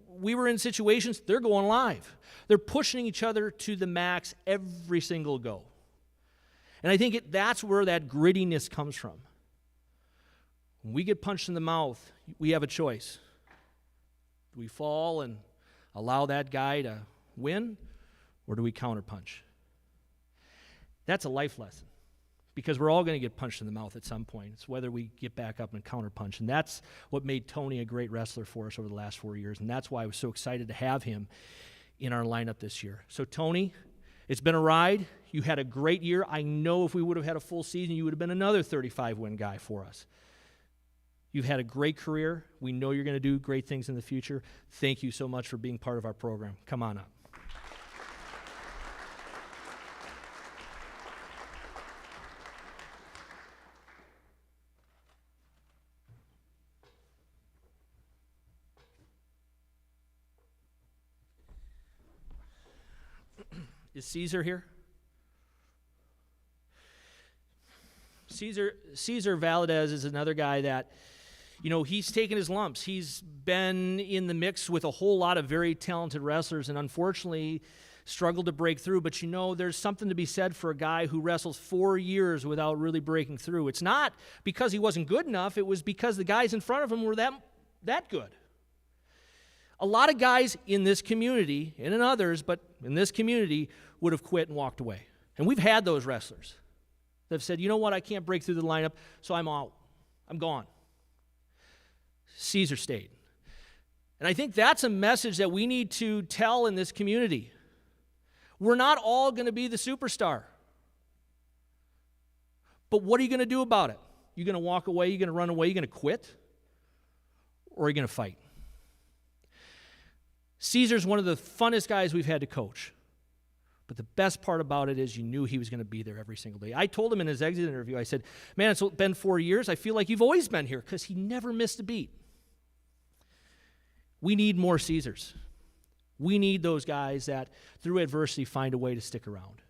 We were in situations, they're going live. They're pushing each other to the max every single go. And I think that's where that grittiness comes from. When we get punched in the mouth, we have a choice. Do we fall and allow that guy to win, or do we counterpunch? That's a life lesson, because we're all going to get punched in the mouth at some point. It's whether we get back up and counterpunch. And that's what made Tony a great wrestler for us over the last 4 years. And that's why I was so excited to have him in our lineup this year. So, Tony, it's been a ride. You had a great year. I know if we would have had a full season, you would have been another 35-win guy for us. You've had a great career. We know you're going to do great things in the future. Thank you so much for being part of our program. Come on up. Is Caesar here? Caesar Valadez is another guy that, you know, he's taken his lumps. He's been in the mix with a whole lot of very talented wrestlers and unfortunately struggled to break through. But, you know, there's something to be said for a guy who wrestles 4 years without really breaking through. It's not because he wasn't good enough. It was because the guys in front of him were that good. A lot of guys in this community, and in others, but in this community, would have quit and walked away. And we've had those wrestlers that have said, you know what, I can't break through the lineup, so I'm out. I'm gone. Caesar stayed. And I think that's a message that we need to tell in this community. We're not all going to be the superstar. But what are you going to do about it? You're going to walk away? You're going to run away? You're going to quit? Or are you going to fight? Caesar's one of the funnest guys we've had to coach. But the best part about it is you knew he was going to be there every single day. I told him in his exit interview, I said, man, it's been 4 years. I feel like you've always been here because he never missed a beat. We need more Caesars. We need those guys that, through adversity, find a way to stick around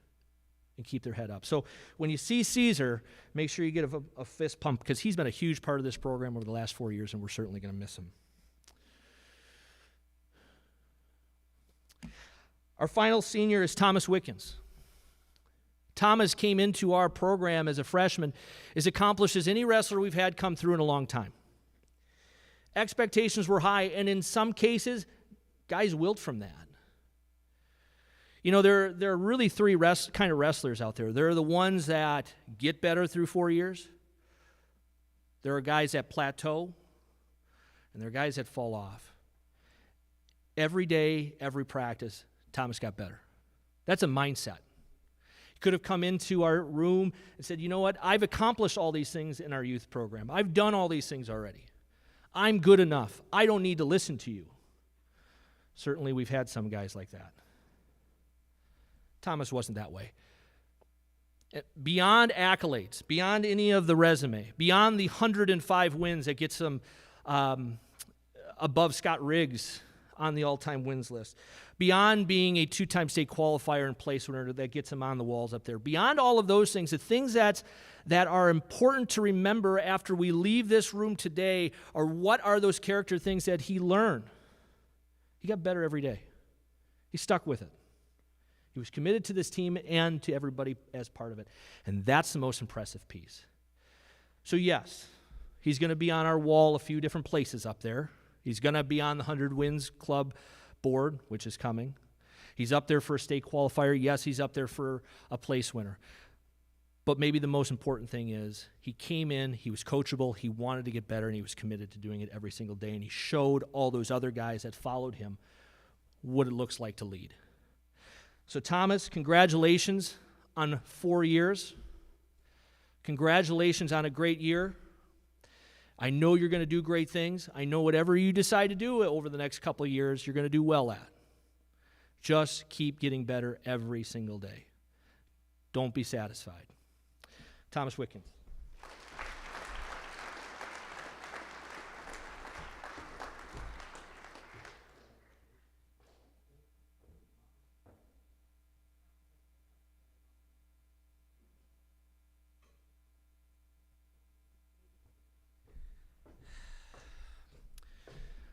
and keep their head up. So when you see Caesar, make sure you get a fist pump because he's been a huge part of this program over the last 4 years, and we're certainly going to miss him. Our final senior is Thomas Wickens. Thomas came into our program as a freshman, as accomplished as any wrestler we've had come through in a long time. Expectations were high, and in some cases, guys wilt from that. You know, there are really three kind of wrestlers out there. There are the ones that get better through 4 years. There are guys that plateau, and there are guys that fall off. Every day, every practice, Thomas got better. That's a mindset. He could have come into our room and said, you know what, I've accomplished all these things in our youth program. I've done all these things already. I'm good enough. I don't need to listen to you. Certainly we've had some guys like that. Thomas wasn't that way. Beyond accolades, beyond any of the resume, beyond the 105 wins that gets him above Scott Riggs on the all-time wins list. Beyond being a two-time state qualifier and place winner that gets him on the walls up there. Beyond all of those things, the things that are important to remember after we leave this room today are what are those character things that he learned. He got better every day. He stuck with it. He was committed to this team and to everybody as part of it. And that's the most impressive piece. So yes, he's going to be on our wall a few different places up there. He's going to be on the 100 Wins Club board, which is coming. He's up there for a state qualifier. Yes, he's up there for a place winner. But maybe the most important thing is he came in, he was coachable, he wanted to get better, and he was committed to doing it every single day. And he showed all those other guys that followed him what it looks like to lead. So Thomas, congratulations on 4 years. Congratulations on a great year. I know you're going to do great things. I know whatever you decide to do over the next couple of years, you're going to do well at. Just keep getting better every single day. Don't be satisfied. Thomas Witkins.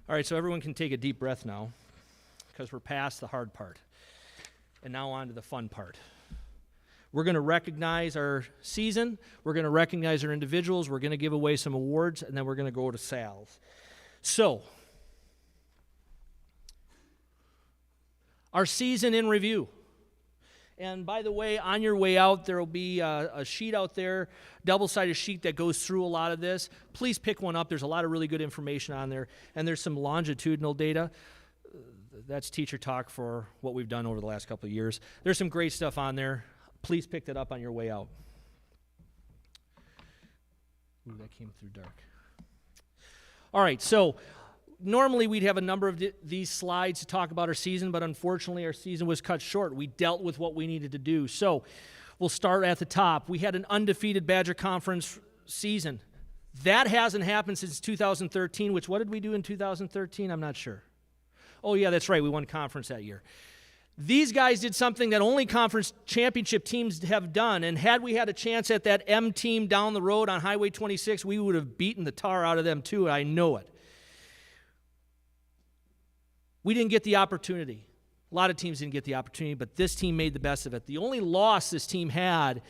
All right, so everyone can take a deep breath now because we're past the hard part. And now on to the fun part. We're going to recognize our season. We're going to recognize our individuals. We're going to give away some awards, and then we're going to go to Sal's. So, our season in review. And by the way, on your way out, there will be a sheet out there, double-sided sheet that goes through a lot of this. Please pick one up. There's a lot of really good information on there. And there's some longitudinal data. That's teacher talk for what we've done over the last couple of years. There's some great stuff on there. Please pick that up on your way out. Ooh, that came through dark. All right, so normally we'd have a number of these slides to talk about our season, but unfortunately our season was cut short. We dealt with what we needed to do. So we'll start at the top. We had an undefeated Badger Conference season. That hasn't happened since 2013, which what did we do in 2013? I'm not sure. Oh, yeah, that's right. We won conference that year. These guys did something that only conference championship teams have done, and had we had a chance at that M team down the road on Highway 26, we would have beaten the tar out of them too. I know it. We didn't get the opportunity. A lot of teams didn't get the opportunity, but this team made the best of it. The only loss this team had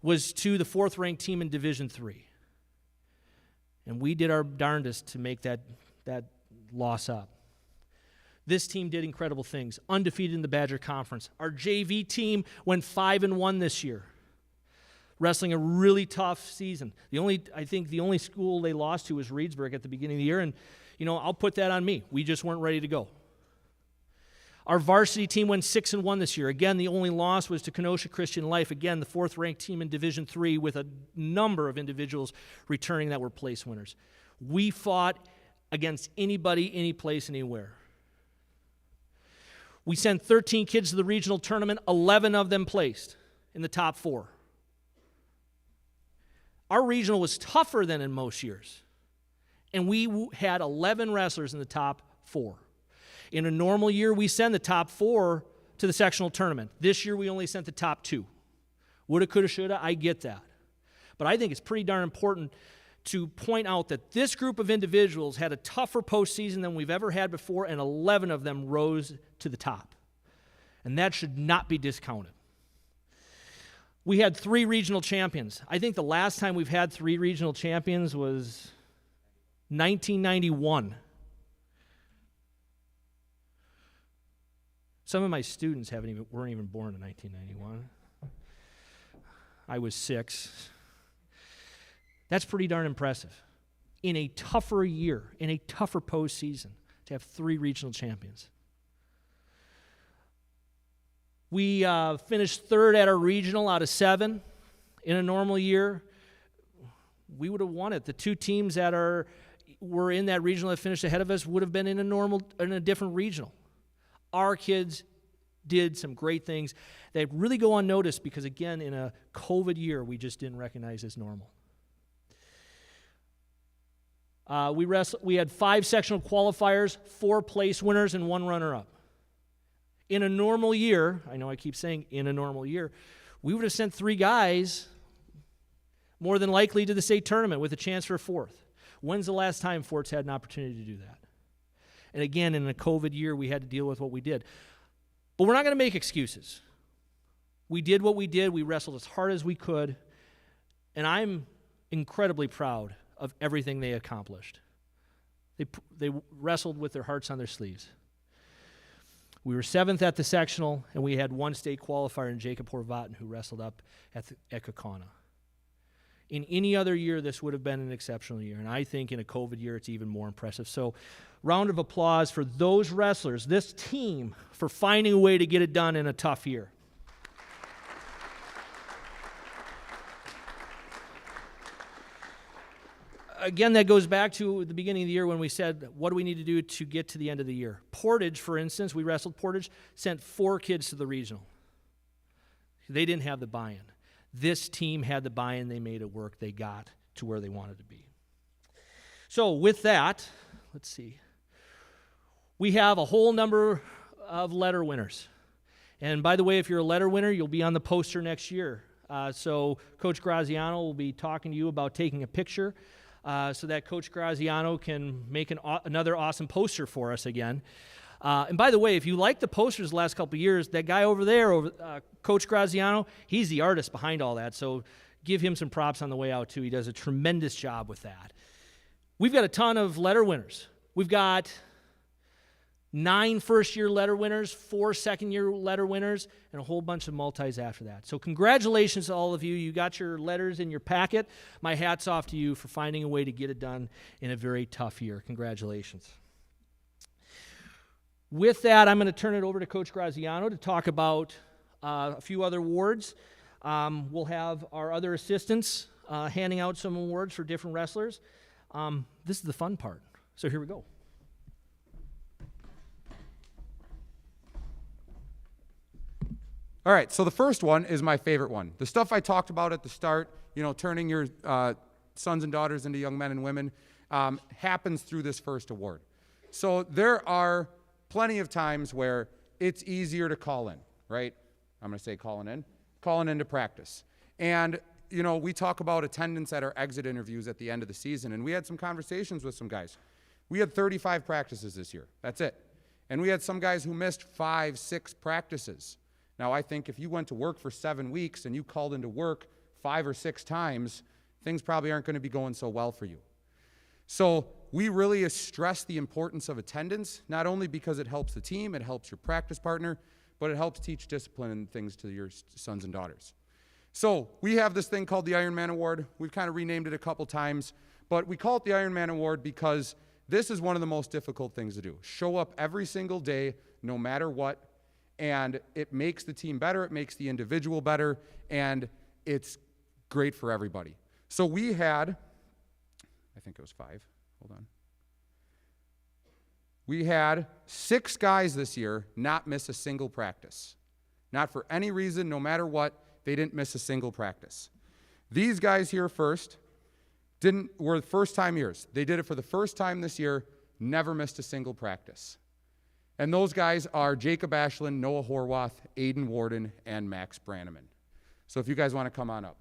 was to the fourth-ranked team in Division III. And we did our darndest to make that loss up. This team did incredible things, undefeated in the Badger Conference. Our JV team went 5-1 this year, wrestling a really tough season. I think the only school they lost to was Reedsburg at the beginning of the year, and I'll put that on me. We just weren't ready to go. Our varsity team went 6-1 this year. Again, the only loss was to Kenosha Christian Life. Again, the fourth-ranked team in Division III with a number of individuals returning that were place winners. We fought against anybody, any place, anywhere. We sent 13 kids to the regional tournament. 11 of them placed in the top 4. Our regional was tougher than in most years. And we had 11 wrestlers in the top 4. In a normal year, we send the top 4 to the sectional tournament. This year, we only sent the top 2. Woulda, coulda, shoulda, I get that. But I think it's pretty darn important to point out that this group of individuals had a tougher postseason than we've ever had before, and 11 of them rose to the top. And that should not be discounted. We had 3 regional champions. I think the last time we've had 3 regional champions was 1991. Some of my students weren't even born in 1991. I was 6. That's pretty darn impressive. In a tougher year, in a tougher postseason, to have 3 regional champions. We finished 3rd at our regional out of 7. In a normal year, we would have won it. The 2 teams that were in that regional that finished ahead of us would have been in a different regional. Our kids did some great things that really go unnoticed because, again, in a COVID year, we just didn't recognize as normal. We had 5 sectional qualifiers, 4 place winners, and 1 runner-up. In a normal year, I know I keep saying in a normal year, we would have sent 3 guys more than likely to the state tournament with a chance for a 4th. When's the last time Fort's had an opportunity to do that? And again, in a COVID year, we had to deal with what we did. But we're not going to make excuses. We did what we did. We wrestled as hard as we could. And I'm incredibly proud of everything they accomplished. They wrestled with their hearts on their sleeves. We were 7th at the sectional, and we had 1 state qualifier in Jacob Horvatin who wrestled up at Kaukauna. In any other year, this would have been an exceptional year, and I think in a COVID year, it's even more impressive. So, round of applause for those wrestlers, this team, for finding a way to get it done in a tough year. Again, that goes back to the beginning of the year when we said, what do we need to do to get to the end of the year? Portage, for instance, we wrestled Portage, sent 4 kids to the regional. They didn't have the buy-in. This team had the buy-in. They made it work. They got to where they wanted to be. So with that, let's see. We have a whole number of letter winners. And by the way, if you're a letter winner, you'll be on the poster next year. So Coach Graziano will be talking to you about taking a picture so that Coach Graziano can make another awesome poster for us again. And by the way, if you like the posters the last couple of years, that guy over there, Coach Graziano, he's the artist behind all that. So give him some props on the way out, too. He does a tremendous job with that. We've got a ton of letter winners. We've got 9 first-year letter winners, 4 second-year letter winners, and a whole bunch of multis after that. So congratulations to all of you. You got your letters in your packet. My hat's off to you for finding a way to get it done in a very tough year. Congratulations. With that, I'm going to turn it over to Coach Graziano to talk about a few other awards. We'll have our other assistants handing out some awards for different wrestlers. This is the fun part. So here we go. All right, so the first one is my favorite one. The stuff I talked about at the start, turning your sons and daughters into young men and women, happens through this first award. So there are plenty of times where it's easier to call in, right? I'm going to say calling in to practice. And, we talk about attendance at our exit interviews at the end of the season, and we had some conversations with some guys. We had 35 practices this year. That's it. And we had some guys who missed 5, 6 practices. Now, I think if you went to work for 7 weeks and you called into work 5 or 6 times, things probably aren't going to be going so well for you. So we really stress the importance of attendance, not only because it helps the team, it helps your practice partner, but it helps teach discipline and things to your sons and daughters. So we have this thing called the Ironman Award. We've kind of renamed it a couple times, but we call it the Ironman Award because this is one of the most difficult things to do. Show up every single day, no matter what, and it makes the team better, it makes the individual better, and it's great for everybody. So we had, I think it was 5, hold on. We had 6 guys this year not miss a single practice. Not for any reason, no matter what, they didn't miss a single practice. These guys here first were first-time years. They did it for the first time this year, never missed a single practice. And those guys are Jacob Ashland, Noah Horwath, Aiden Warden, and Max Branham. So if you guys want to come on up.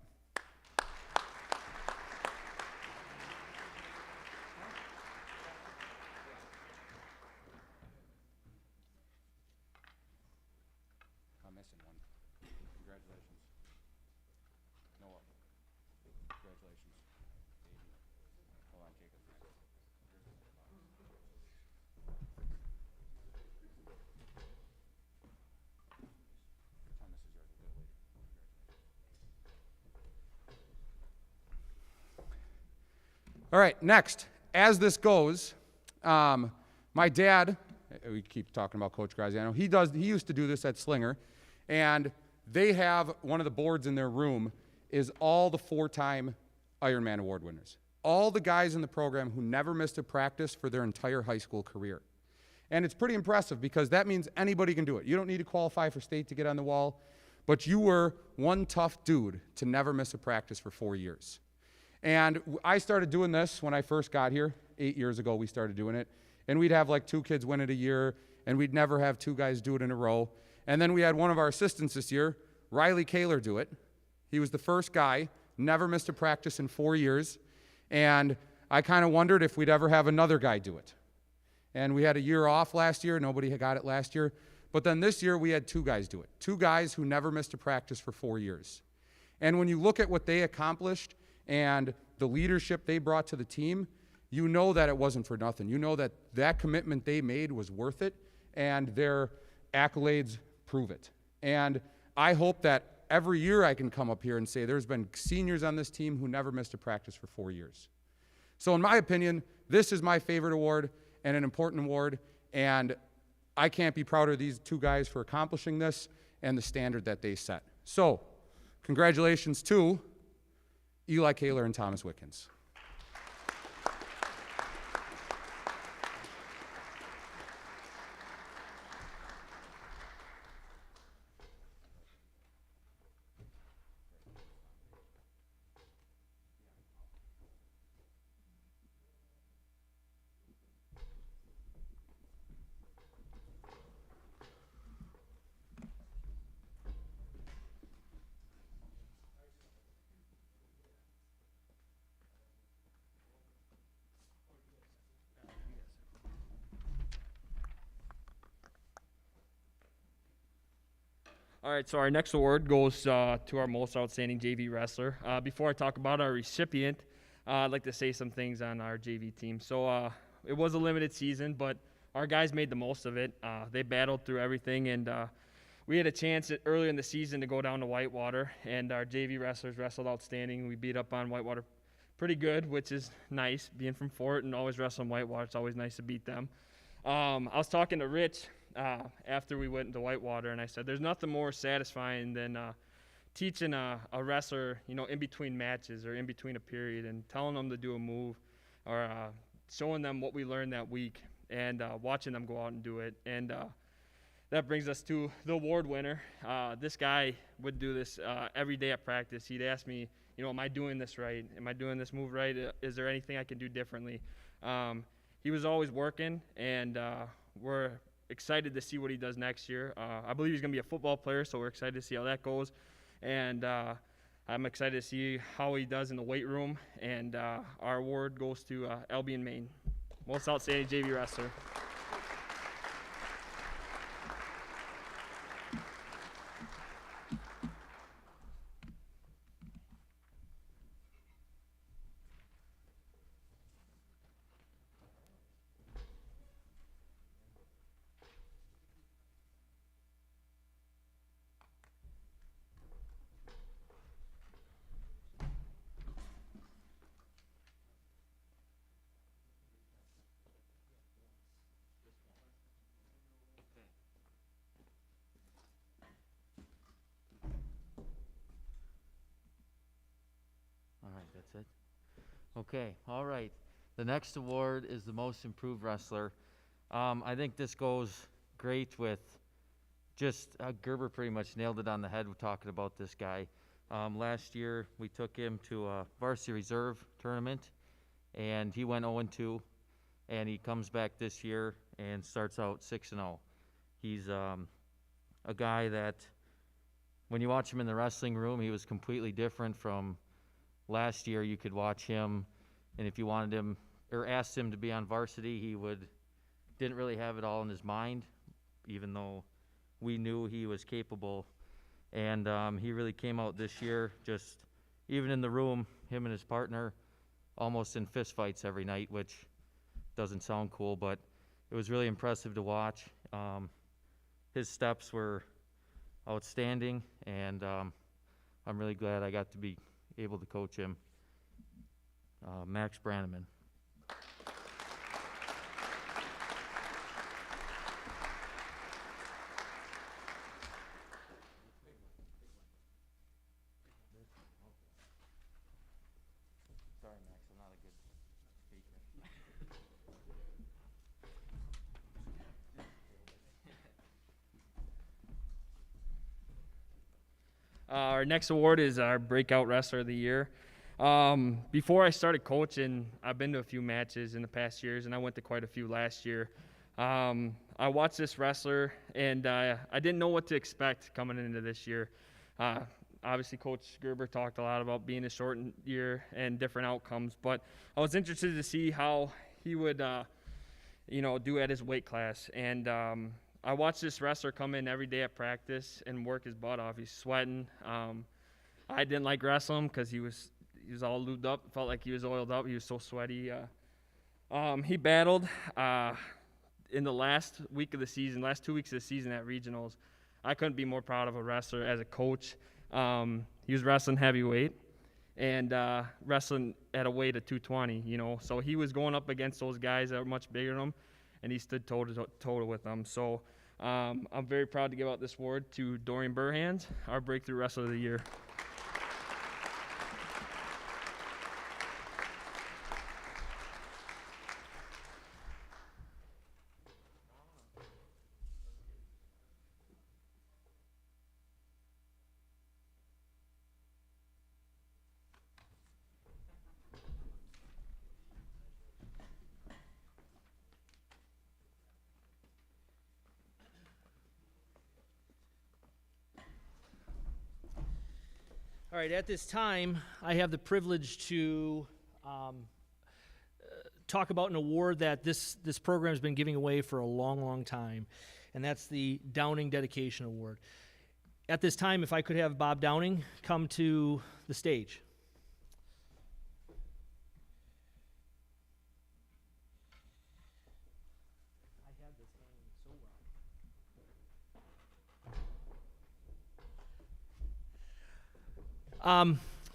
I'm missing one. Congratulations. Noah. Congratulations. Aiden. Hold on, Jacob. All right, next, as this goes, my dad, we keep talking about Coach Graziano, he used to do this at Slinger, and they have one of the boards in their room is all the 4-time Ironman Award winners. All the guys in the program who never missed a practice for their entire high school career. And it's pretty impressive because that means anybody can do it. You don't need to qualify for state to get on the wall, but you were one tough dude to never miss a practice for 4 years. And I started doing this when I first got here 8 years ago we started doing it. And we'd have like 2 kids win it a year, and we'd never have 2 guys do it in a row. And then we had one of our assistants this year, Eli Kaler, do it. He was the first guy, never missed a practice in 4 years. And I kind of wondered if we'd ever have another guy do it. And we had a year off last year. Nobody had got it last year. But then this year we had 2 guys do it. 2 guys who never missed a practice for 4 years. And when you look at what they accomplished and the leadership they brought to the team, you know that it wasn't for nothing. You know that that commitment they made was worth it, and their accolades prove it. And I hope that every year I can come up here and say there's been seniors on this team who never missed a practice for 4 years. So in my opinion, this is my favorite award and an important award, and I can't be prouder of these 2 guys for accomplishing this and the standard that they set. So, congratulations to Eli Kaler and Thomas Wickens. All right, so our next award goes to our most outstanding JV wrestler. Before I talk about our recipient, I'd like to say some things on our JV team. So it was a limited season, but our guys made the most of it. They battled through everything, and we had a chance earlier in the season to go down to Whitewater, and our JV wrestlers wrestled outstanding. We beat up on Whitewater pretty good, which is nice. Being from Fort and always wrestling Whitewater, it's always nice to beat them. I was talking to Rich after we went into Whitewater, and I said there's nothing more satisfying than teaching a wrestler, in between matches or in between a period, and telling them to do a move or showing them what we learned that week and watching them go out and do it. And that brings us to the award winner. This guy would do this every day at practice. He'd ask me, am I doing this right? Am I doing this move right? Is there anything I can do differently? He was always working, and we're excited to see what he does next year. I believe he's going to be a football player, so we're excited to see how that goes. And I'm excited to see how he does in the weight room. And our award goes to Albion, Maine. Most outstanding JV wrestler. All right, that's it. Okay, all right. The next award is the most improved wrestler. I think this goes great with just Gerber pretty much nailed it on the head. We're talking about this guy. Last year we took him to a varsity reserve tournament, and he went 0-2, and he comes back this year and starts out 6-0. He's a guy that when you watch him in the wrestling room, he was completely different from last year. You could watch him, and if you wanted him or asked him to be on varsity, didn't really have it all in his mind, even though we knew he was capable. And he really came out this year, just even in the room, him and his partner almost in fist fights every night, which doesn't sound cool, but it was really impressive to watch. His steps were outstanding, and I'm really glad I got to be able to coach him. Max Branham. Sorry, Max, I'm not a good speaker. Our next award is our Breakout Wrestler of the Year. Before I started coaching, I've been to a few matches in the past years, and I went to quite a few last year. I watched this wrestler, and I didn't know what to expect coming into this year. Obviously, Coach Gerber talked a lot about being a shortened year and different outcomes, but I was interested to see how he would, do at his weight class. And I watched this wrestler come in every day at practice and work his butt off. He's sweating. I didn't like wrestling because he was all lubed up. Felt like he was oiled up. He was so sweaty. He battled in the last 2 weeks of the season at regionals. I couldn't be more proud of a wrestler as a coach. He was wrestling heavyweight and wrestling at a weight of 220, So he was going up against those guys that were much bigger than him, and he stood toe-to-toe with them. So I'm very proud to give out this award to Dorian Burkes, our Breakthrough Wrestler of the Year. All right, at this time, I have the privilege to talk about an award that this program has been giving away for a long, long time, and that's the Downing Dedication Award. At this time, if I could have Bob Downing come to the stage.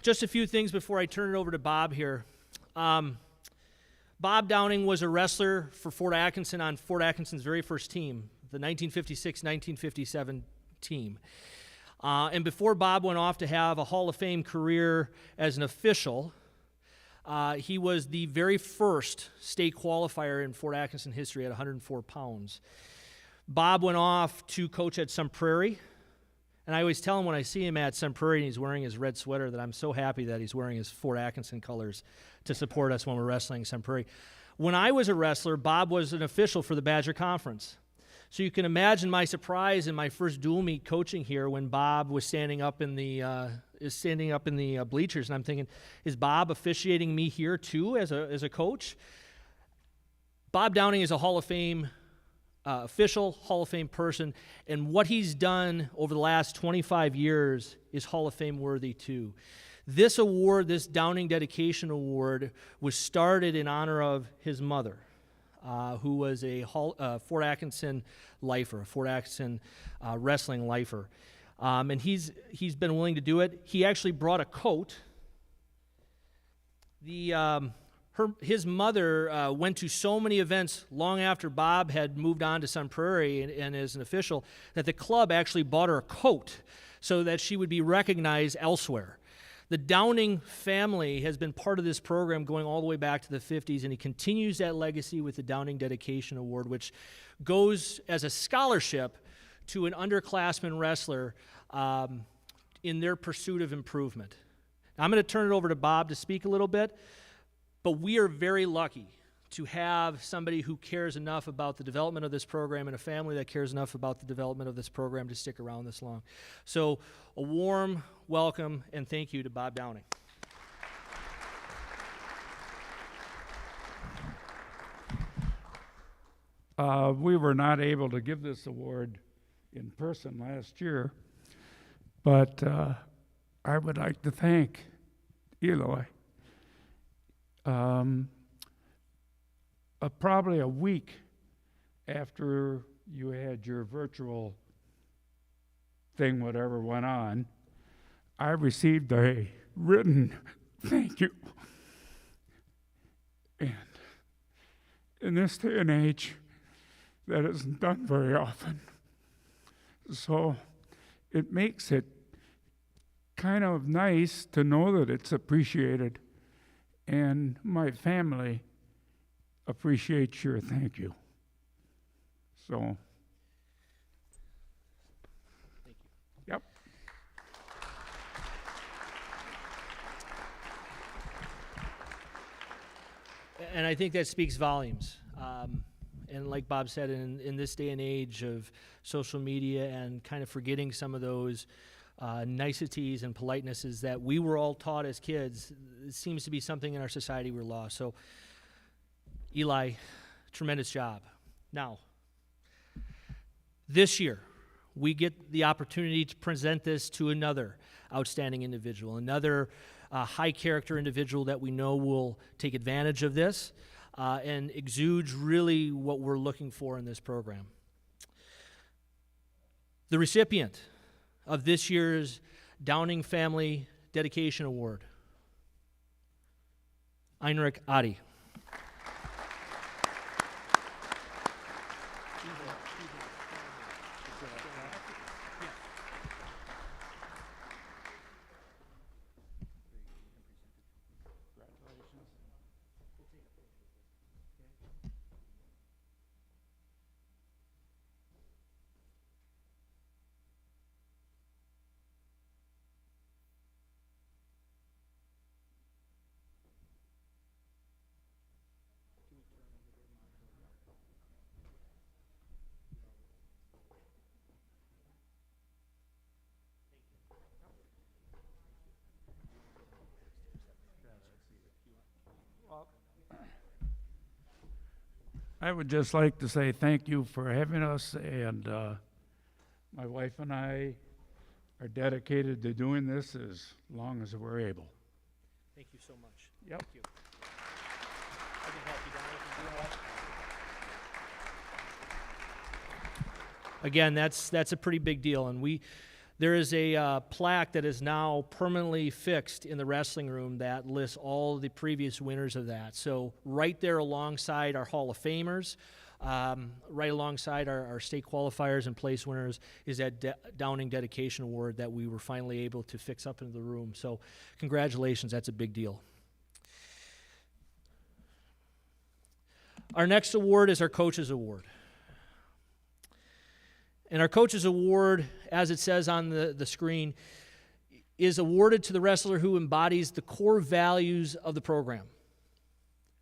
Just a few things before I turn it over to Bob here. Bob Downing was a wrestler for Fort Atkinson on Fort Atkinson's very first team, the 1956-1957 team. And before Bob went off to have a Hall of Fame career as an official, he was the very first state qualifier in Fort Atkinson history at 104 pounds. Bob went off to coach at Sun Prairie. And I always tell him when I see him at Sun Prairie and he's wearing his red sweater that I'm so happy that he's wearing his Fort Atkinson colors to support us when we're wrestling Sun Prairie. When I was a wrestler, Bob was an official for the Badger Conference. So you can imagine my surprise in my first dual meet coaching here when Bob was standing up in the bleachers, and I'm thinking, is Bob officiating me here too as a coach? Bob Downing is a Hall of Fame official, Hall of Fame person, and what he's done over the last 25 years is Hall of Fame worthy too. This award, this Downing Dedication Award, was started in honor of his mother, who was a Fort Atkinson lifer, a Fort Atkinson wrestling lifer. And he's been willing to do it. He actually brought a coat. His mother went to so many events long after Bob had moved on to Sun Prairie and as an official that the club actually bought her a coat so that she would be recognized elsewhere. The Downing family has been part of this program going all the way back to the 50s, and he continues that legacy with the Downing Dedication Award, which goes as a scholarship to an underclassman wrestler in their pursuit of improvement. Now, I'm going to turn it over to Bob to speak a little bit. But we are very lucky to have somebody who cares enough about the development of this program and a family that cares enough about the development of this program to stick around this long. So a warm welcome and thank you to Bob Downing. We were not able to give this award in person last year, but I would like to thank Eli. Probably a week after you had your virtual thing, whatever went on, I received a written thank you. And in this day and age, that isn't done very often. So it makes it kind of nice to know that it's appreciated. And my family appreciates your thank you. So, Thank you. Yep. And I think that speaks volumes. And like Bob said, in this day and age of social media and kind of forgetting some of those niceties and politenesses that we were all taught as kids, it seems to be something in our society we're lost. So, Eli, tremendous job. Now, this year, we get the opportunity to present this to another outstanding individual, another high-character individual that we know will take advantage of this and exudes really what we're looking for in this program. The recipient of this year's Downing Family Dedication Award, Heinrich Adi. I would just like to say thank you for having us, and my wife and I are dedicated to doing this as long as we're able. Thank you so much. Yep. Thank you. I can help you down if you want. Again, that's a pretty big deal, and there is a plaque that is now permanently fixed in the wrestling room that lists all the previous winners of that. So right there alongside our Hall of Famers, right alongside our state qualifiers and place winners is that Downing Dedication Award that we were finally able to fix up into the room. So congratulations, that's a big deal. Our next award is our Coaches Award. And our Coaches Award, as it says on the screen, is awarded to the wrestler who embodies the core values of the program,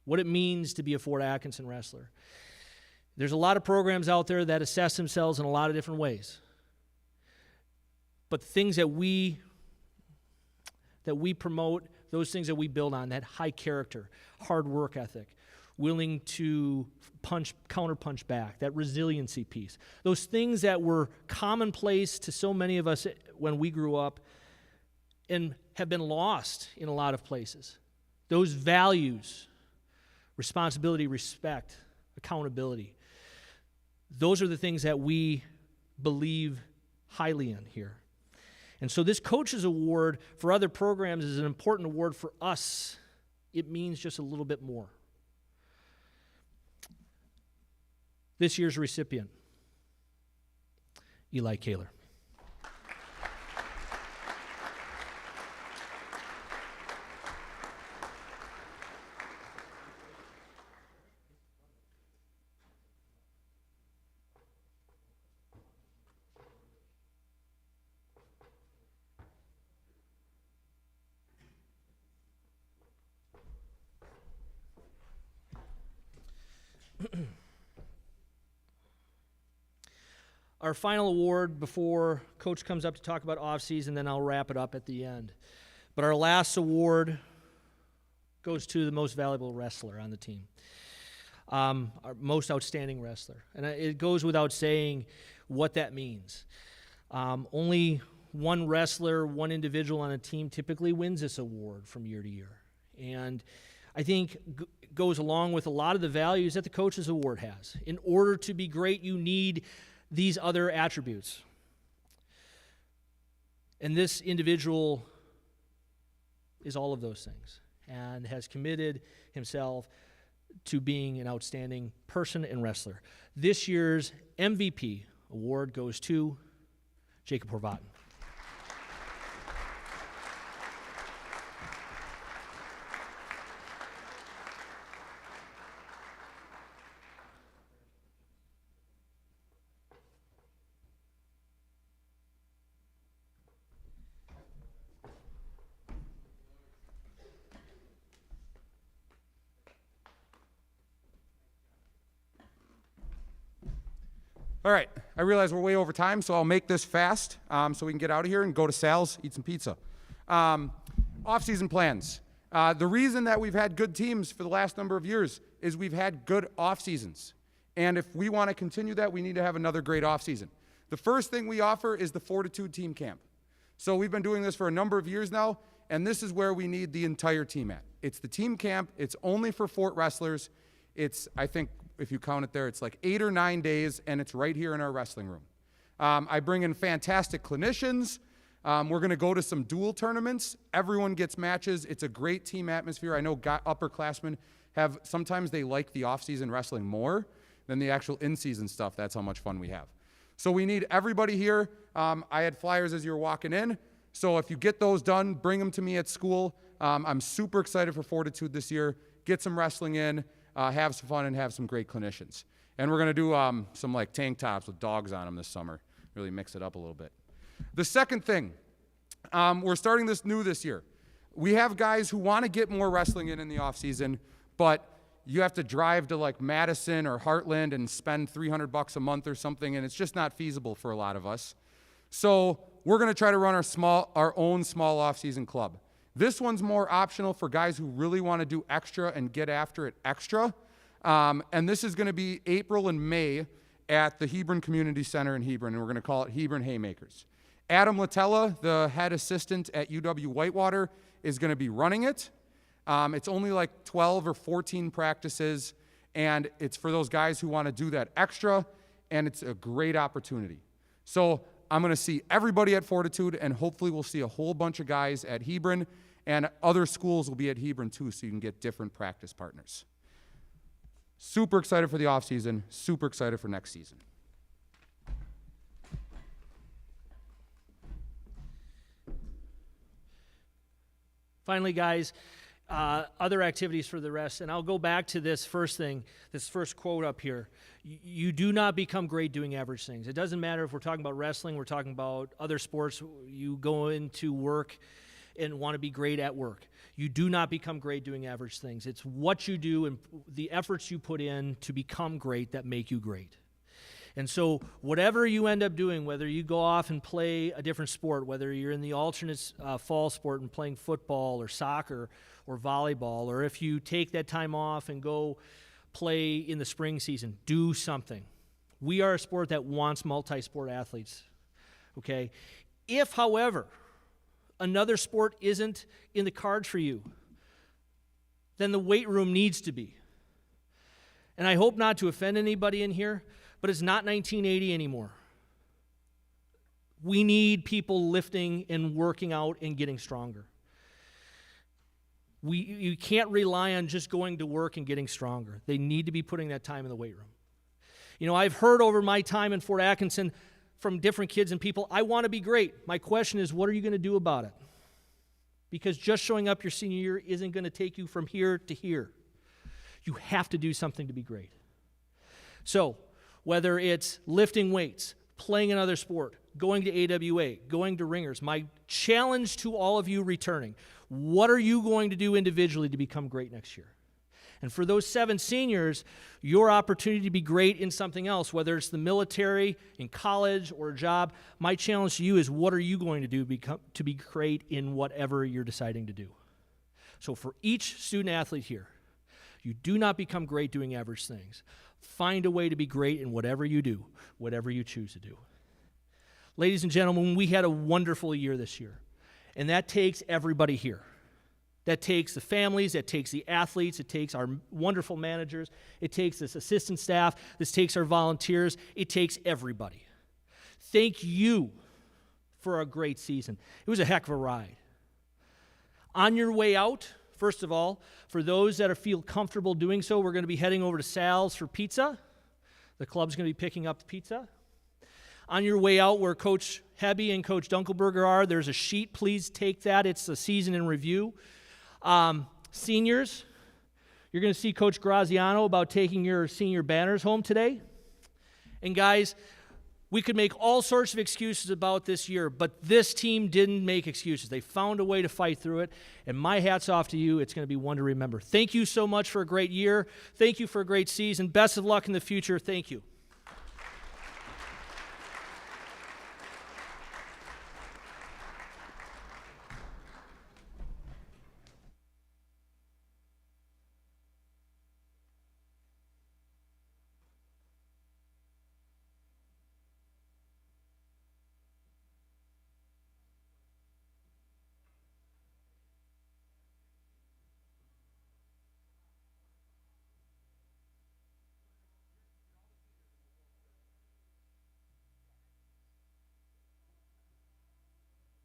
what it means to be a Fort Atkinson wrestler. There's a lot of programs out there that assess themselves in a lot of different ways. But the things that we promote, those things that we build on, that high character, hard work ethic, willing to counterpunch back, that resiliency piece. Those things that were commonplace to so many of us when we grew up and have been lost in a lot of places. Those values, responsibility, respect, accountability, those are the things that we believe highly in here. And so this Coaches Award for other programs is an important award for us. It means just a little bit more. This year's recipient, Eli Kaler. Our final award before Coach comes up to talk about off-season, then I'll wrap it up at the end. But our last award goes to the most valuable wrestler on the team, our most outstanding wrestler. And it goes without saying what that means. Only one wrestler, one individual on a team typically wins this award from year to year. And I think goes along with a lot of the values that the Coaches Award has. In order to be great, you need these other attributes. And this individual is all of those things and has committed himself to being an outstanding person and wrestler. This year's MVP award goes to Jacob Horvath. All right, I realize we're way over time, so I'll make this fast so we can get out of here and go to Sal's, eat some pizza. Off-season plans. The reason that we've had good teams for the last number of years is we've had good off-seasons. And if we want to continue that, we need to have another great off-season. The first thing we offer is the Fortitude Team Camp. So we've been doing this for a number of years now, and this is where we need the entire team at. It's the team camp. It's only for Fort wrestlers. It's, I think, if you count it there, it's like 8 or 9 days, and it's right here in our wrestling room. I bring in fantastic clinicians. We're going to go to some dual tournaments. Everyone gets matches. It's a great team atmosphere. I know upperclassmen have, sometimes they like the off-season wrestling more than the actual in-season stuff. That's how much fun we have. So we need everybody here. I had flyers as you were walking in. So if you get those done, bring them to me at school. I'm super excited for Fortitude this year. Get some wrestling in, have some fun, and have some great clinicians. And we're going to do some like tank tops with dogs on them this summer. Really mix it up a little bit. The second thing, we're starting this new this year. We have guys who want to get more wrestling in the off season, but you have to drive to like Madison or Heartland and spend $300 a month or something, and it's just not feasible for a lot of us. So we're going to try to run our own small off-season club. This one's more optional for guys who really want to do extra and get after it extra. And this is going to be April and May at the Hebron Community Center in Hebron, and we're going to call it Hebron Haymakers. Adam Latella, the head assistant at UW Whitewater, is going to be running it. It's only like 12 or 14 practices, and it's for those guys who want to do that extra, and it's a great opportunity. So I'm going to see everybody at Fortitude, and hopefully we'll see a whole bunch of guys at Hebron, and other schools will be at Hebron too, so you can get different practice partners. Super excited for the off season, super excited for next season. Finally, guys, other activities for the rest, and I'll go back to this first thing, this first quote up here. You do not become great doing average things. It doesn't matter if we're talking about wrestling, we're talking about other sports. You go into work and want to be great at work. You do not become great doing average things. It's what you do and the efforts you put in to become great that make you great. And so whatever you end up doing, whether you go off and play a different sport, whether you're in the alternate fall sport and playing football or soccer or volleyball, or if you take that time off and go play in the spring season, do something. We are a sport that wants multi-sport athletes, okay? If, however, another sport isn't in the cards for you, then the weight room needs to be. And I hope not to offend anybody in here, but it's not 1980 anymore. We need people lifting and working out and getting stronger. You can't rely on just going to work and getting stronger. They need to be putting that time in the weight room. You know, I've heard over my time in Fort Atkinson from different kids and people, I want to be great. My question is, what are you going to do about it? Because just showing up your senior year isn't going to take you from here to here. You have to do something to be great. So, whether it's lifting weights, playing another sport, going to AWA, going to ringers, my challenge to all of you returning, what are you going to do individually to become great next year? And for those 7 seniors, your opportunity to be great in something else, whether it's the military, in college, or a job, my challenge to you is what are you going to do to be great in whatever you're deciding to do? So for each student athlete here, you do not become great doing average things. Find a way to be great in whatever you do, whatever you choose to do. Ladies and gentlemen, we had a wonderful year this year, and that takes everybody here. That takes the families, that takes the athletes, it takes our wonderful managers, it takes this assistant staff, this takes our volunteers, it takes everybody. Thank you for a great season. It was a heck of a ride. On your way out, first of all, for those that feel comfortable doing so, we're going to be heading over to Sal's for pizza. The club's going to be picking up the pizza. On your way out, where Coach Hebby and Coach Dunkelberger are, there's a sheet. Please take that. It's the season in review. Seniors, you're going to see Coach Graziano about taking your senior banners home today. And guys, we could make all sorts of excuses about this year, but this team didn't make excuses. They found a way to fight through it, and my hat's off to you. It's going to be one to remember. Thank you so much for a great year. Thank you for a great season. Best of luck in the future. Thank you.